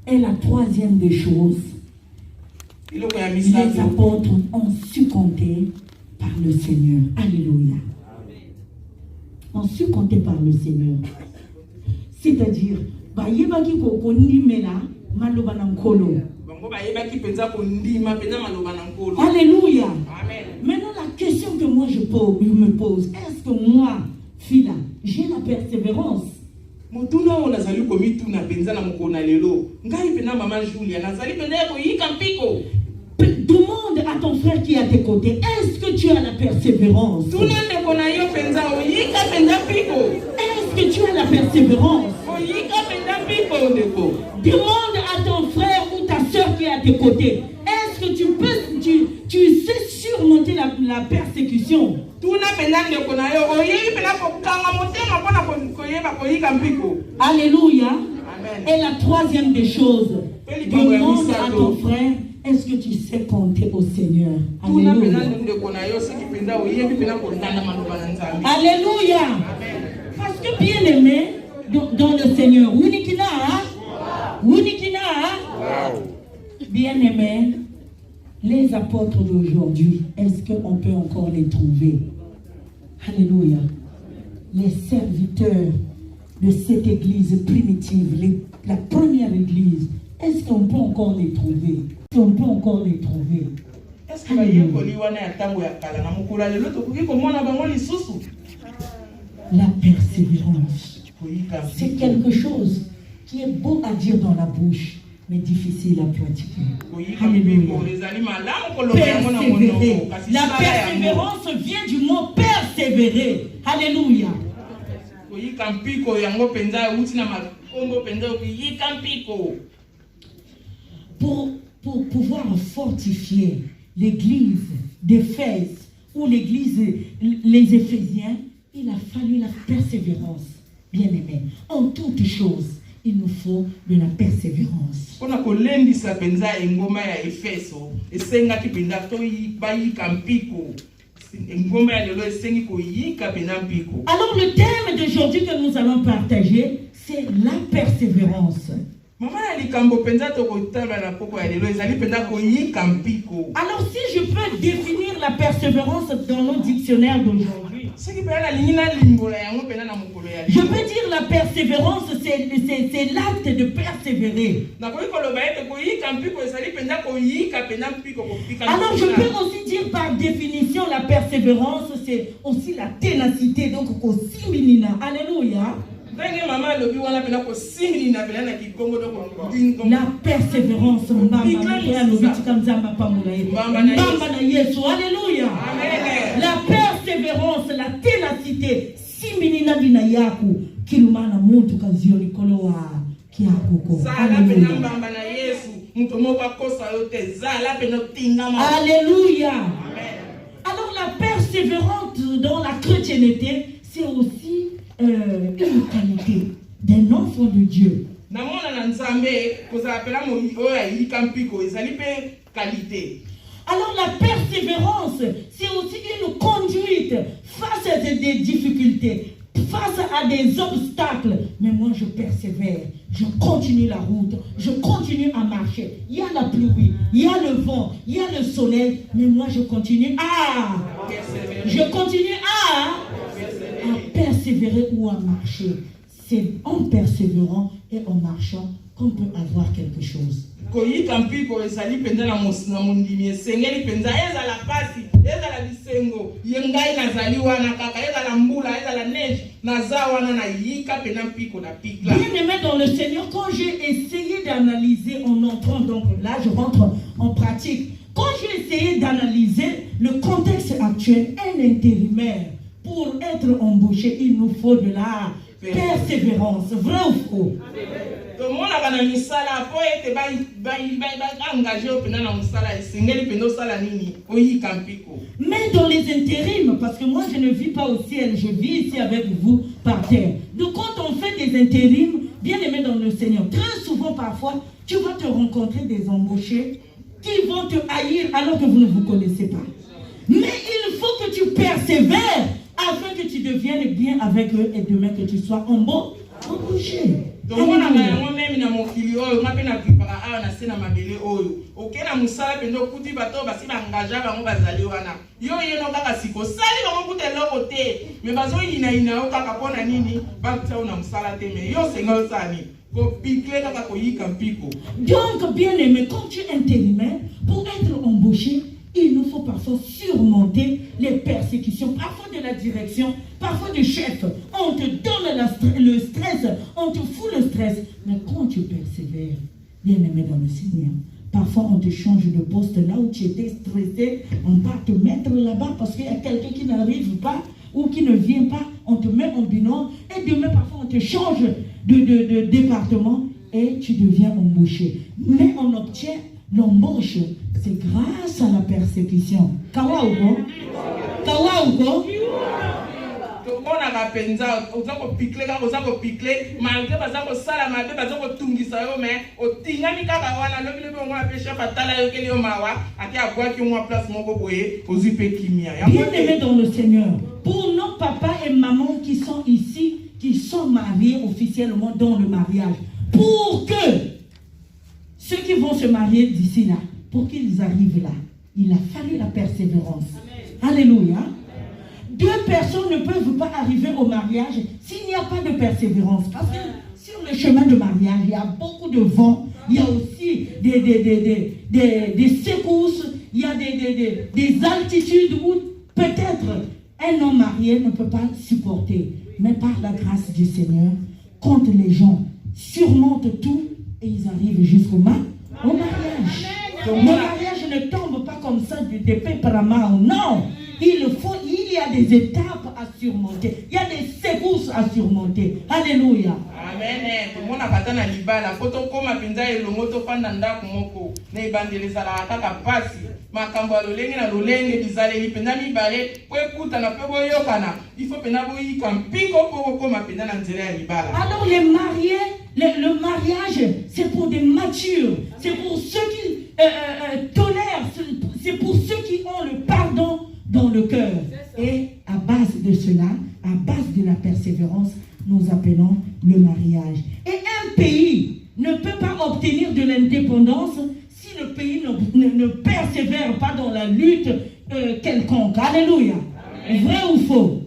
Et la troisième des choses, les apôtres ont su compter par le Seigneur. Alléluia. Ont su compter par le Seigneur. C'est-à-dire, alléluia. Amen. Maintenant, la question que moi je me pose, est-ce que moi, Phila, j'ai la persévérance? Demande à ton frère qui est à tes côtés, est-ce que tu as la persévérance? Est-ce que tu as la persévérance? Demande à ton frère ou ta soeur qui est à tes côtés, est-ce que tu sais surmonter la persécution? Alléluia. Amen. Et la troisième des choses, demande à ton frère, est-ce que tu sais compter au Seigneur? Alléluia. Alléluia. Parce que bien aimé dans le Seigneur, bien aimé, les apôtres d'aujourd'hui, est-ce qu'on peut encore les trouver? Alléluia. Les serviteurs de cette église primitive, la première église, est-ce qu'on peut encore les trouver? La persévérance, c'est quelque chose qui est beau à dire dans la bouche, mais difficile à pratiquer. Alléluia. Persévérer. La persévérance vient du mot persévérer. Alléluia. Pour pouvoir fortifier l'église d'Éphèse ou l'église, les Éphésiens, il a fallu la persévérance. Bien aimé, en toutes choses, il nous faut de la persévérance. Alors le thème d'aujourd'hui que nous allons partager, c'est la persévérance. Alors si je peux définir la persévérance dans nos dictionnaires d'aujourd'hui, je peux dire la persévérance, c'est l'acte de persévérer. Alors je peux aussi dire par définition la persévérance, c'est aussi la ténacité, donc aussi minina. Alléluia. La persévérance. Alléluia. La persévérance, la ténacité, siminina dina yaku, kilumana muntu kazioni koloa kiakuko. Alléluia. Alléluia. Alors la persévérance dans la chrétienté, c'est aussi une qualité d'un enfant de Dieu. Alors la persévérance, c'est aussi une conduite face à des difficultés, face à des obstacles. Mais moi je persévère, je continue la route, je continue à marcher. Il y a la pluie, il y a le vent, il y a le soleil, mais moi je continue à persévérer ou à marcher. C'est en persévérant et en marchant qu'on peut avoir quelque chose. Bien-aimé dans le Seigneur, quand j'ai essayé d'analyser en entrant, donc là je rentre en pratique, quand j'ai essayé d'analyser le contexte actuel, un intérimaire, pour être embauché, il nous faut de la persévérance, vrai ou faux? Mais dans les intérims, parce que moi je ne vis pas au ciel, je vis ici avec vous par terre. Donc quand on fait des intérims, bien aimé dans le Seigneur, très souvent parfois, tu vas te rencontrer des embauchés qui vont te haïr alors que vous ne vous connaissez pas. Mais il faut que tu persévères afin que tu deviennes bien avec eux et demain que tu sois embauché. Donc on a moi-même na mokili oyo ngape na prépara awa na sena mabele oyo okena musala pendo kuti bato basi bangaja bango bazali wana yo yeno kaka siko sali bango kuti eloko te me bazo ina o kaka pona nini bakta una musala te me yo senga osani ko pikle kaka ko yika mpiko. Donc bien aimé, quand tu es intérimaire, pour être embauché, il nous faut parfois surmonter les persécutions, parfois de la direction, parfois du chef. On te donne le stress, on te fout le stress. Mais quand tu persévères, bien aimé dans le Seigneur, parfois on te change de poste là où tu étais stressé, on va te mettre là-bas parce qu'il y a quelqu'un qui n'arrive pas ou qui ne vient pas, on te met en binôme et demain parfois on te change de département et tu deviens embauché. Mais on obtient l'embauche, c'est grâce à la persécution. Kawa uko? Kawa uko? On a penza, on a piqué, on a piqué, malgré bazako sala malgré bazako tungisa yo mais o tingami kaka wana lobi on a pêché fatala yo keli o mawa ati akwa ki on place moko boye ozipe kimia. Bien aimé dans le Seigneur, pour nos papas et mamans qui sont ici, qui sont mariés officiellement dans le mariage, pour que ceux qui vont se marier d'ici là, pour qu'ils arrivent là, il a fallu la persévérance. Amen. Alléluia. Deux personnes ne peuvent pas arriver au mariage s'il n'y a pas de persévérance. Parce que sur le chemin de mariage, il y a beaucoup de vent, il y a aussi des secousses, il y a des altitudes où peut-être un homme marié ne peut pas supporter. Mais par la grâce du Seigneur, quand les gens surmontent tout, et ils arrivent jusqu'au mariage. Le mariage ne tombe pas comme ça d'épée par la main. Non, il y a des étapes à surmonter. Il y a des secousses à surmonter. Alléluia. Amen. Tout le monde a pas na libala. Photo comme apinza et le moto pandanda kumoko. Ne bandeleza la kaka pasi. Makambo lolenge na lolenge bizale lipenda mibale. Po ekuta na pe boyokana. Il faut pena boyi kampiko po comme apinda na nzela ya libala. Alors les mariés, le mariage, c'est pour des matures. C'est pour ceux qui tolèrent. C'est pour ceux qui ont le pardon dans le cœur. Et à base de cela, à base de la persévérance, nous appelons le mariage. Et un pays ne peut pas obtenir de l'indépendance si le pays ne persévère pas dans la lutte quelconque. Alléluia. Vrai ou faux?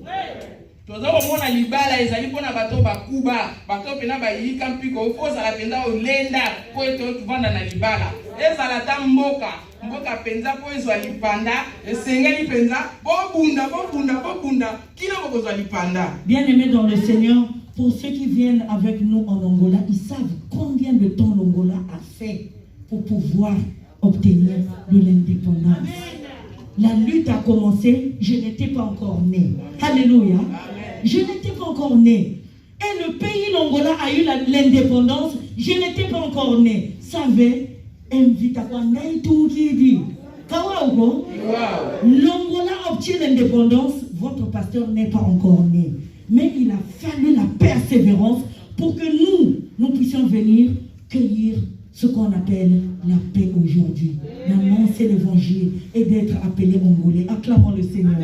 Tozo mona libala ezali pona bato bakuba bato pena bayika mpiko okoza la penda olenda po eto vanda na libala ezala ta mboka penza po ezwa lipanda esengeli penza bobunda kino bokozwa lipanda. Bien aimé dans le Seigneur, pour ceux qui viennent avec nous en Angola, ils savent combien de temps l'Angola a fait pour pouvoir obtenir de l'indépendance. la lutte a commencé, je n'étais pas encore né. Alléluia. Je n'étais pas encore né. Et le pays, l'Angola, a eu l'indépendance, je n'étais pas encore né. Savez, invite à quoi tout qui dit. L'Angola obtient l'indépendance, votre pasteur n'est pas encore né. Mais il a fallu la persévérance pour que nous puissions venir cueillir ce qu'on appelle la paix aujourd'hui. D'annoncer l'évangile et d'être appelé Angolais. Acclamons le Seigneur.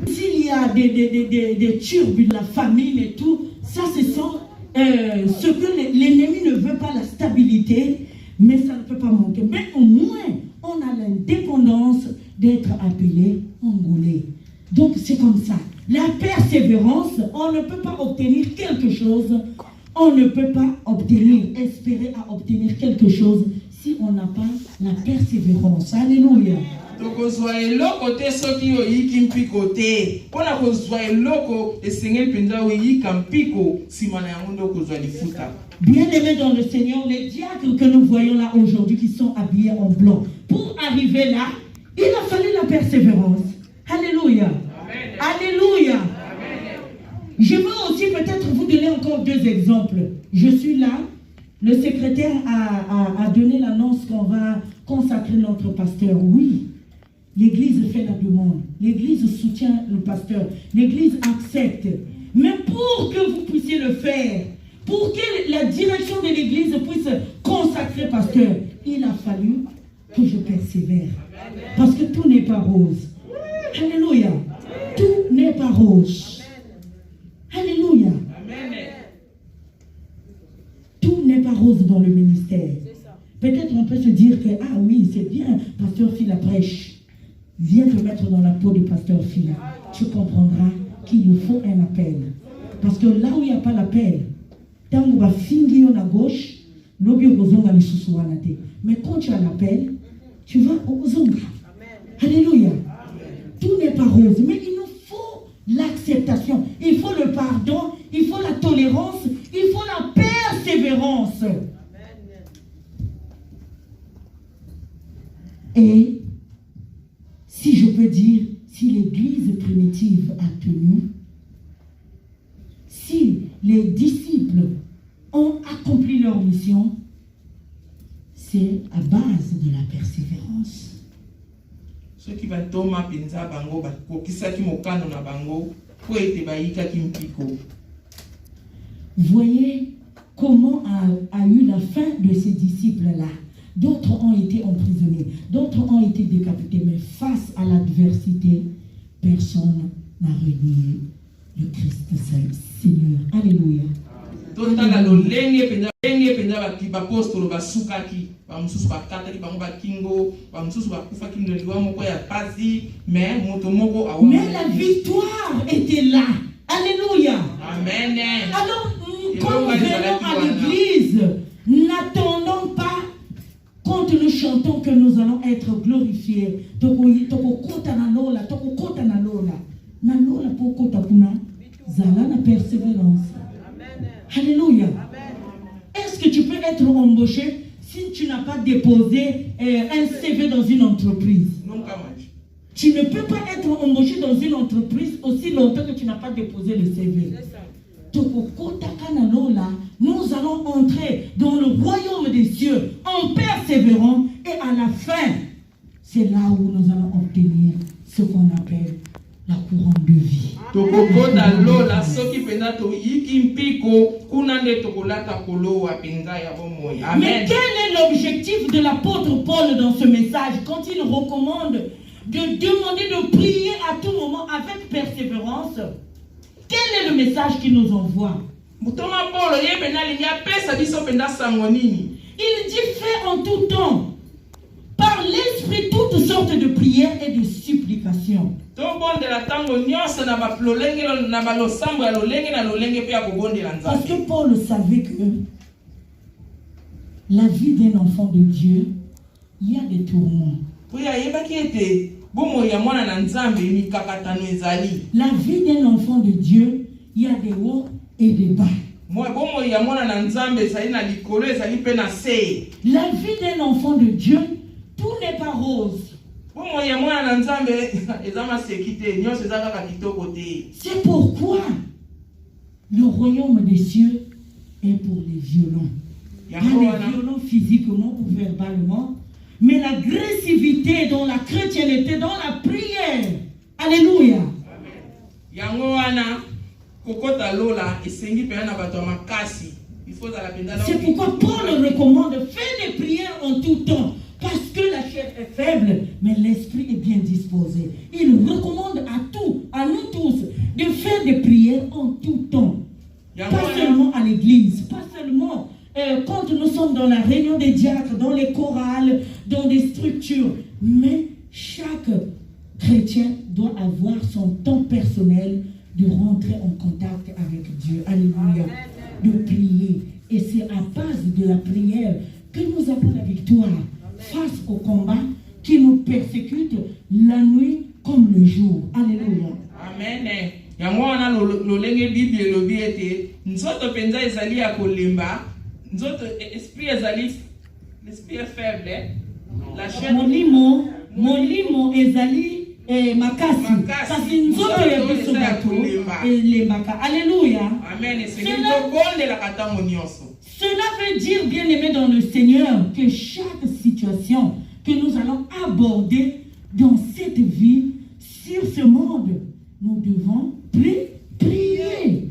S'il y a des turbulences, la famine et tout, ça ce sont ce que l'ennemi ne veut pas, la stabilité, mais ça ne peut pas manquer. Mais au moins, on a l'indépendance d'être appelé Angolais. Donc c'est comme ça. La persévérance, on ne peut pas obtenir quelque chose, on ne peut pas espérer à obtenir quelque chose si on n'a pas la persévérance. Alléluia. Bien-aimés dans le Seigneur, les diacres que nous voyons là aujourd'hui qui sont habillés en blanc, pour arriver là, il a fallu la persévérance. Alléluia. Amen. Alléluia. Amen. Je veux aussi peut-être vous donner encore 2 exemples. Je suis là, le secrétaire a donné l'annonce qu'on va consacrer notre pasteur. Oui, l'église fait la demande, l'église soutient le pasteur, l'église accepte. Mais pour que vous puissiez le faire, pour que la direction de l'église puisse consacrer pasteur, il a fallu que je persévère. Parce que tout n'est pas rose. Alléluia. Tout n'est pas rose. Alléluia. Tout n'est pas rose dans le ministère. Peut-être on peut se dire que, ah oui, c'est bien, pasteur Phila prêche. Viens te mettre dans la peau du pasteur Phila. Tu comprendras qu'il nous faut un appel. Parce que là où il n'y a pas l'appel, tant qu'on va finir à gauche, mais quand tu as l'appel, tu vas au zonga. Alléluia. Tout n'est pas rose, mais il nous faut l'acceptation, il faut le pardon, il faut la tolérance, il faut la persévérance. Et si je peux dire, si l'église primitive a tenu, si les disciples ont accompli leur mission, c'est à base de la persévérance. Ceux qui vont tomber penza bango bakokisa ki mokano na bango po ete bayika ki mpiko. Voyez comment a eu la fin de ces disciples-là. D'autres ont été emprisonnés, d'autres ont été décapités, mais face à l'adversité, personne n'a renié le Christ Seigneur. Alléluia. Totala lolenge penza bakipapostolo basukaki bamususu bakataki bango bakingo bamususu bakufa kineliwa moko ya pasi mais moto moko awa. Mais la victoire était là. Alléluia. Amen. Alors quand nous venons à l'église, n'attendons pas quand nous chantons que nous allons être glorifiés. Toko kota na lola, toko kota na lola. Na lola po kota kuna zala na persévérance. Alléluia. Est-ce que tu peux être embauché si tu n'as pas déposé un CV dans une entreprise? Non, tu ne peux pas être embauché dans une entreprise aussi longtemps que tu n'as pas déposé le CV. Nous allons entrer dans le royaume des cieux en persévérant et à la fin, c'est là où nous allons obtenir ce qu'on appelle la couronne de vie. Mais quel est l'objectif de l'apôtre Paul dans ce message quand il recommande de demander de prier à tout moment avec persévérance? Quel est le message qu'il nous envoie? Il dit fais en tout temps par l'esprit toutes sortes de prières et de supplications. Parce que Paul savait que la vie d'un enfant de Dieu, il y a des tourments. La vie d'un enfant de Dieu, il y a des hauts et des bas. La vie d'un enfant de Dieu, tout n'est pas rose. C'est pourquoi le royaume des cieux est pour les violents. Pas les violents physiquement ou verbalement, mais l'agressivité dans la chrétienté, dans la prière. Alléluia. C'est pourquoi Paul recommande faire des prières en tout temps. Parce que la chair est faible, mais l'esprit est bien disposé. Il recommande à nous tous, de faire des prières en tout temps. Pas seulement à l'église, pas seulement quand nous sommes dans la réunion des diacres, dans les chorales, dans des structures. Mais chaque chrétien doit avoir son temps personnel de rentrer en contact avec Dieu. Alléluia. De prier. Et c'est à base de la prière que nous avons la victoire face au combat qui nous persécute la nuit comme le jour. Alléluia. Amen. Yango wana lolenge Bible lobi ete nzoto penza ezali ya kolemba nzoto esprit ezali l'esprit est faible la chair molimo ezali makasi kasi nzoto ya biso bato elembaka. Alléluia. Amen. Cela veut dire, bien aimé dans le Seigneur, que chaque situation que nous allons aborder dans cette vie, sur ce monde, nous devons prier.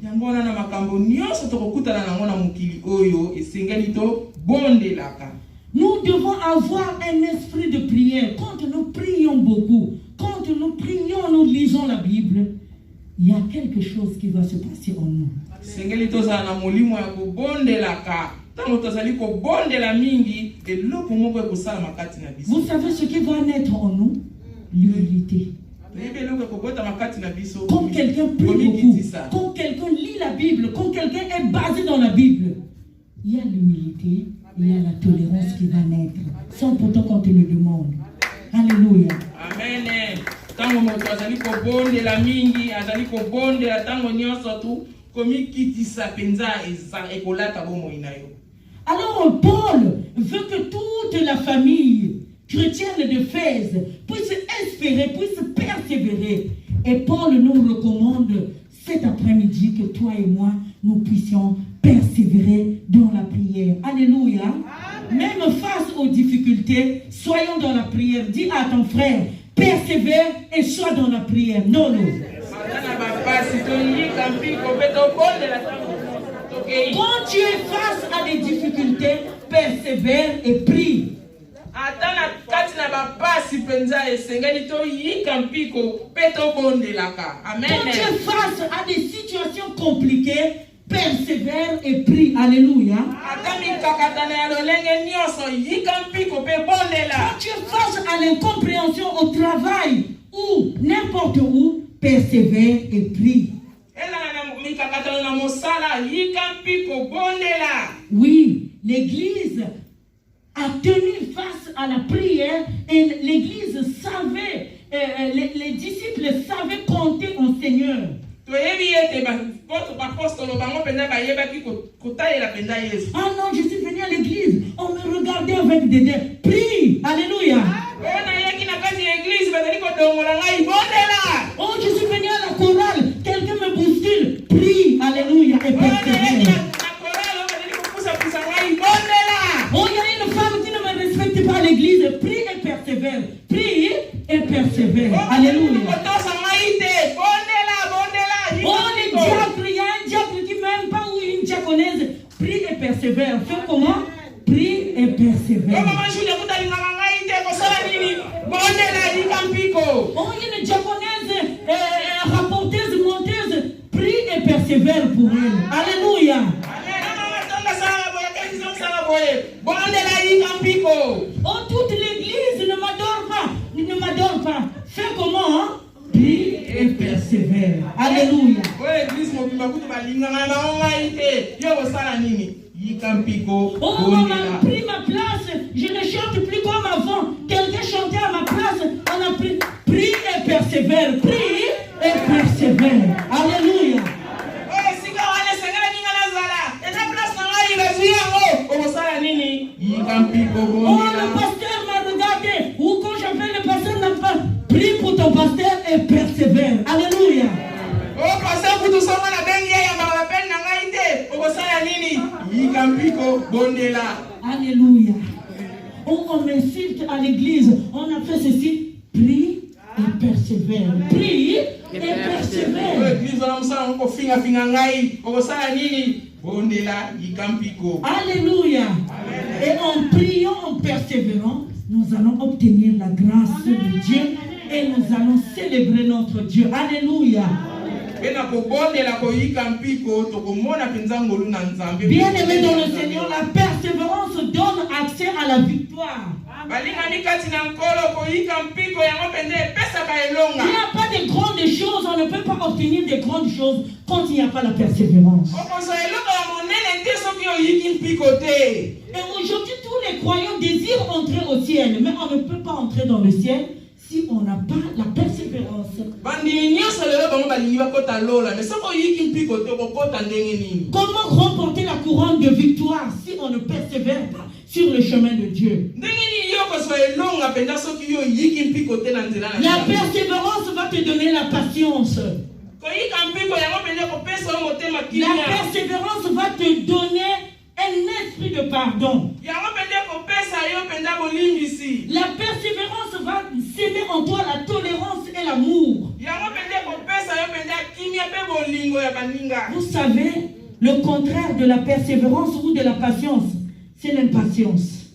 Nous devons avoir un esprit de prière. Quand nous prions beaucoup, quand nous prions, nous lisons la Bible, il y a quelque chose qui va se passer en nous. Vous savez ce qui va naître en nous? L'humilité. Quand quelqu'un prie beaucoup, quand quelqu'un lit la Bible, quand quelqu'un est basé dans la Bible, il y a l'humilité, il y a la tolérance qui va naître, sans pourtant qu'on te le demande. Alléluia. Amen. Tango moto azali ko bonde la mingi azali ko bonde la tango nyonso tu komi kitisa penza ekolata bomo inayo. Alors Paul veut que toute la famille chrétienne de Fès puisse espérer, puisse persévérer. Et Paul nous recommande cet après-midi que toi et moi nous puissions persévérer dans la prière. Alléluia. Même face aux difficultés, soyons dans la prière. Dis à ton frère, persévère et sois dans la prière. Non, non. Quand tu es face à des difficultés, persévère et prie. Quand tu es face à des situations compliquées, persévère et prie. Alléluia. Quand tu es face à l'incompréhension au travail ou n'importe où, persévère et prie. Oui, l'Église a tenu face à la prière et l'Église savait, les disciples savaient compter au Seigneur. Ah non, je suis venu à l'église, on me regardait avec des dents. Prie, alléluia. Oh, je suis venu à la chorale, quelqu'un me bouscule. Prie, alléluia, et persévère. Oh, il y a une femme qui ne me respecte pas à l'église. Prie et persévère. Prie et persévère. Alléluia. Oh, les diacres, il y a un diacre qui même pas ou une diaconnaise. Prie et persévère. Fais comment? Prie et persévère. Oh, une diaconnaise, rapporteuse, monteuse. Prie et persévère pour elle. Alléluia. Oh, toute l'église ne m'adore pas. Ne m'adore pas. Fais comment? Hein? Prie et persévère. Alléluia. Oh, on a pris ma place. Je ne chante plus comme avant. Quelqu'un chantait à ma place. On a pris. Prie et persévère. Prie et persévère. Alléluia. Oh, le pasteur m'a regardé. Ou quand j'appelle le pasteur, n'a pas. Prie pour ton pasteur et persévère. Alléluia. Oh, pasteur, pour tout ça, on a bien dit, on a peine Alléluia. On m'insulte à l'église. On a fait ceci. Prie et persévère. Prie et persévère. Alléluia. Et en priant, en persévérant, nous allons obtenir la grâce de Dieu et nous allons célébrer notre Dieu. Alléluia. Bien-aimé dans le Seigneur, la persévérance donne accès à la victoire. Il n'y a pas de grandes choses, on ne peut pas obtenir de grandes choses quand il n'y a pas la persévérance. Et aujourd'hui, tous les croyants désirent entrer au ciel, mais on ne peut pas entrer dans le ciel si on n'a pas la persévérance. Comment remporter la couronne de victoire si on ne persévère pas sur le chemin de Dieu? La persévérance va te donner la patience. La persévérance va te donner un esprit de pardon. La persévérance va s'aimer en toi la tolérance et l'amour. Vous savez, le contraire de la persévérance ou de la patience, c'est l'impatience.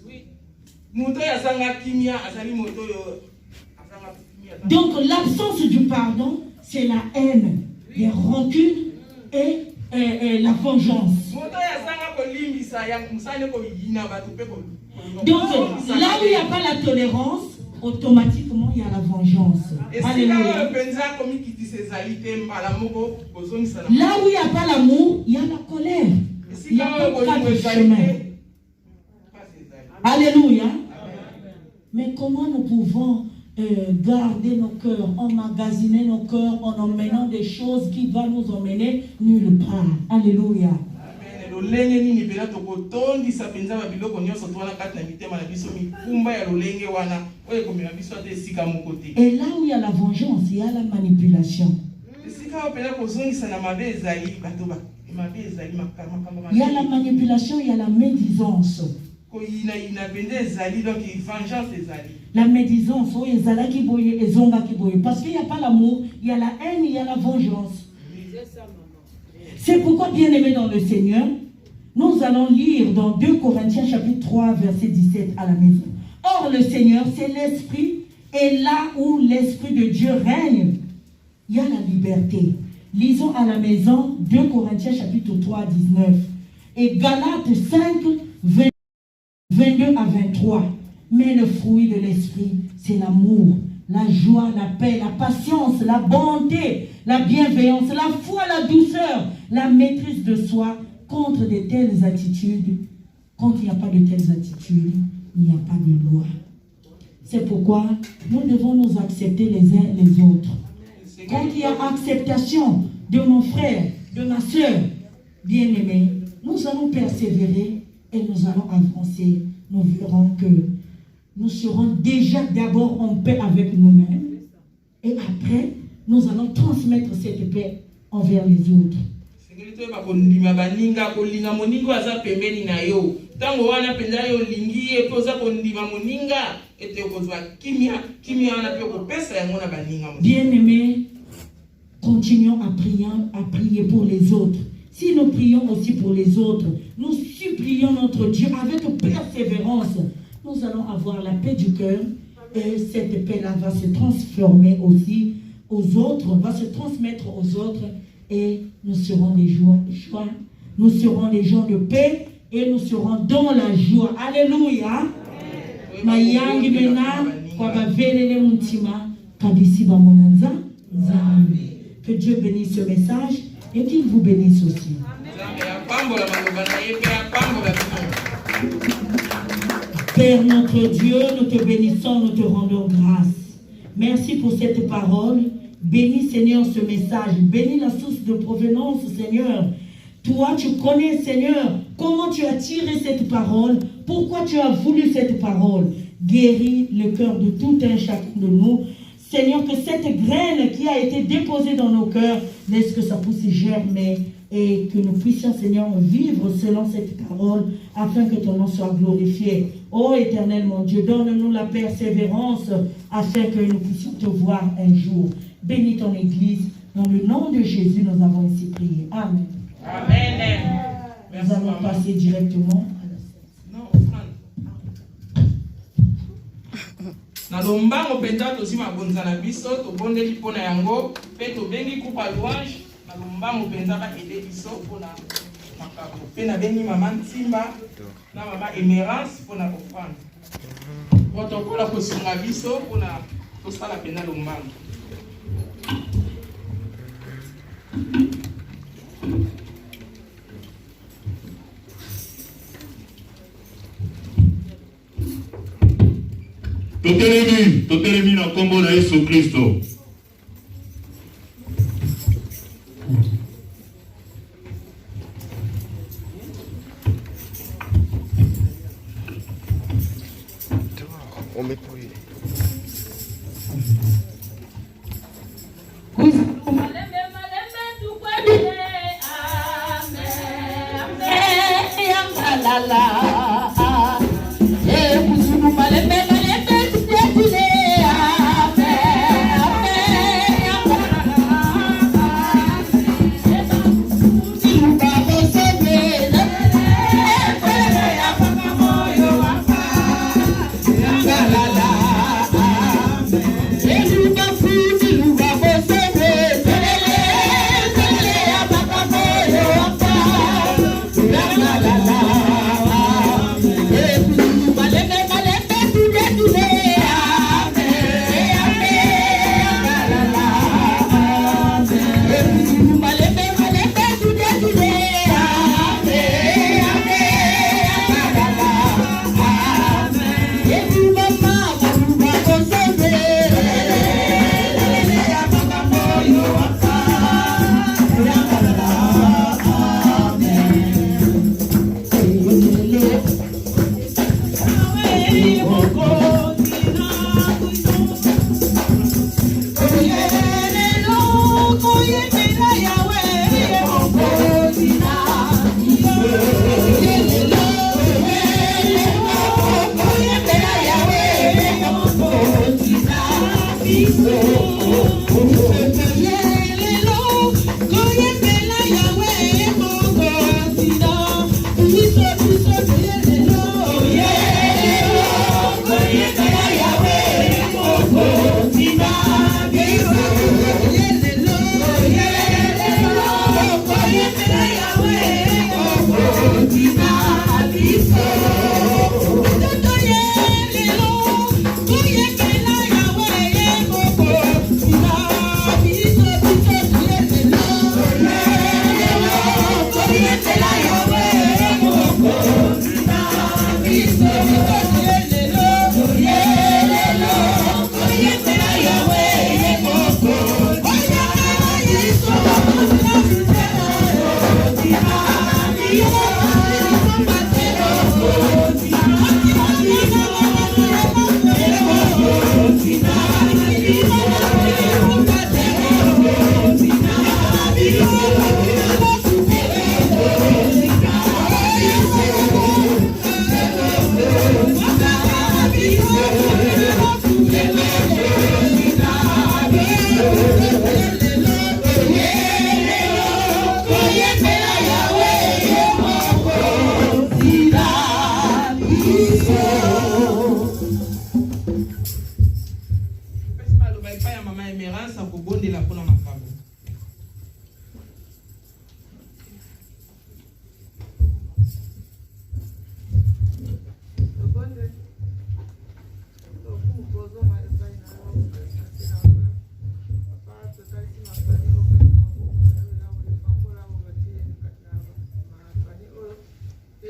Donc l'absence du pardon, c'est la haine, les rancunes et la vengeance. Donc là où il n'y a pas la tolérance, automatiquement il y a la vengeance. Alléluia. Là où il n'y a pas l'amour, il y a la colère. Il n'y a pas de chemin. Alléluia. Mais comment nous pouvons garder nos cœurs, emmagasiner nos cœurs en emmenant des choses qui vont nous emmener nulle part? Alléluia. Et là où il y a la vengeance, il y a la manipulation. Il y a la manipulation, il y a la médisance. La médisance, parce qu'il n'y a pas l'amour, il y a la haine, il y a la vengeance. C'est pourquoi, bien-aimés dans le Seigneur, nous allons lire dans 2 Corinthiens chapitre 3, verset 17 à la maison. Or, le Seigneur, c'est l'Esprit, et là où l'Esprit de Dieu règne, il y a la liberté. Lisons à la maison 2 Corinthiens chapitre 3, 19 et Galates 5, 22 à 23. Mais le fruit de l'Esprit, c'est l'amour, la joie, la paix, la patience, la bonté, la bienveillance, la foi, la douceur, la maîtrise de soi. Contre de telles attitudes, quand il n'y a pas de telles attitudes, il n'y a pas de loi. C'est pourquoi nous devons nous accepter les uns les autres. Quand il y a acceptation de mon frère, de ma soeur, bien-aimé, nous allons persévérer et nous allons avancer. Nous verrons que nous serons déjà d'abord en paix avec nous-mêmes et après, nous allons transmettre cette paix envers les autres. Bien-aimés, continuons à prier pour les autres. Si nous prions aussi pour les autres, nous supplions notre Dieu avec persévérance, nous allons avoir la paix du cœur et cette paix-là va se transformer aussi aux autres, va se transmettre aux autres et nous serons des joie, nous serons des gens de paix et nous serons dans la joie. Alléluia. Mayangi bena kwa bavelele mutima kabisi ba monanza nzambe. Que Dieu bénisse ce message et qu'il vous bénisse aussi. Amen. Père notre Dieu, nous te bénissons, nous te rendons grâce. Merci pour cette parole. Bénis, Seigneur, ce message. Bénis la source de provenance, Seigneur. Toi, tu connais, Seigneur, comment tu as tiré cette parole, pourquoi tu as voulu cette parole. Guéris le cœur de tout un chacun de nous. Seigneur, que cette graine qui a été déposée dans nos cœurs, laisse que ça puisse germer et que nous puissions, Seigneur, vivre selon cette parole afin que ton nom soit glorifié. Ô Éternel, mon Dieu, donne-nous la persévérance afin que nous puissions te voir un jour. Bénis ton Église. Dans le nom de Jésus, nous avons ainsi prié. Amen. Amen. Nous allons passer directement à la scène. Non, na lombango penda tozima bonzana biso to bondeli pona yango pe to bengi coupa louange na lombango penda ba ede biso pona makabo pe na bengi mama Ntimba na mama Emerance pona offrande protocole ko sunga biso pona to sala pena lombango. Totelemi na kombo na Yesu Kristo.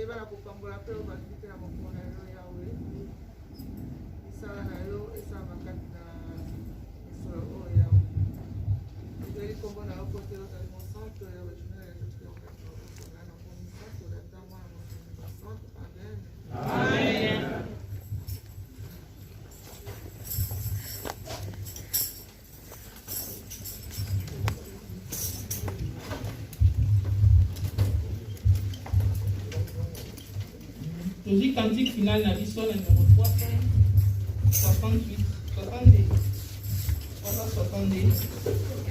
Bala kupambula pelo basitira mukona yawe Tozi cantique final na biso na numéro 368 362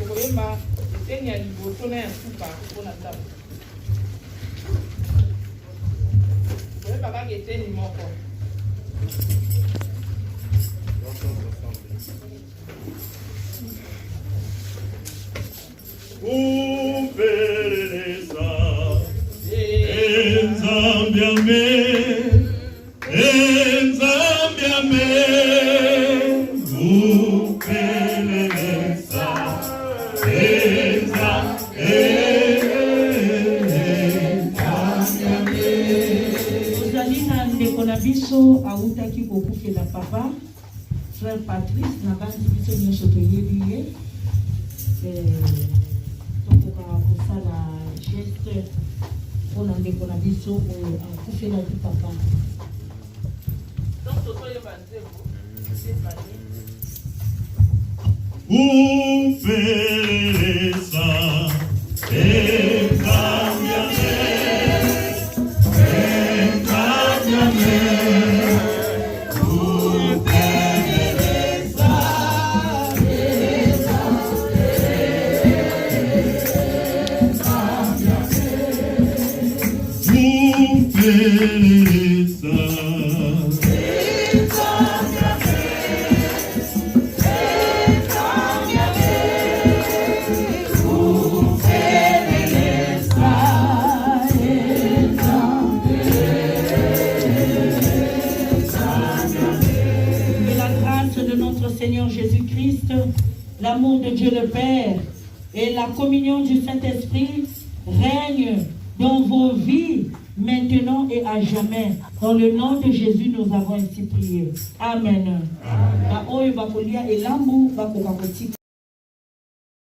okoyemba eteni ya liboso na ya suka mpona ntango okoyemba kaka eteni moko Upeleleza Nzambe ame upeleleza tozali na ndeko na biso autaki kokufela papa frère Patrice na basi biso nyonso toyebi ye tokokaka kosala geste mpona ndeko na biso oyo akufelaki papa. Upeleleza Seigneur Jésus-Christ, l'amour de Dieu le Père et la communion du Saint-Esprit règnent dans vos vies maintenant et à jamais. Dans le nom de Jésus, nous avons ainsi prié. Amen. Amen.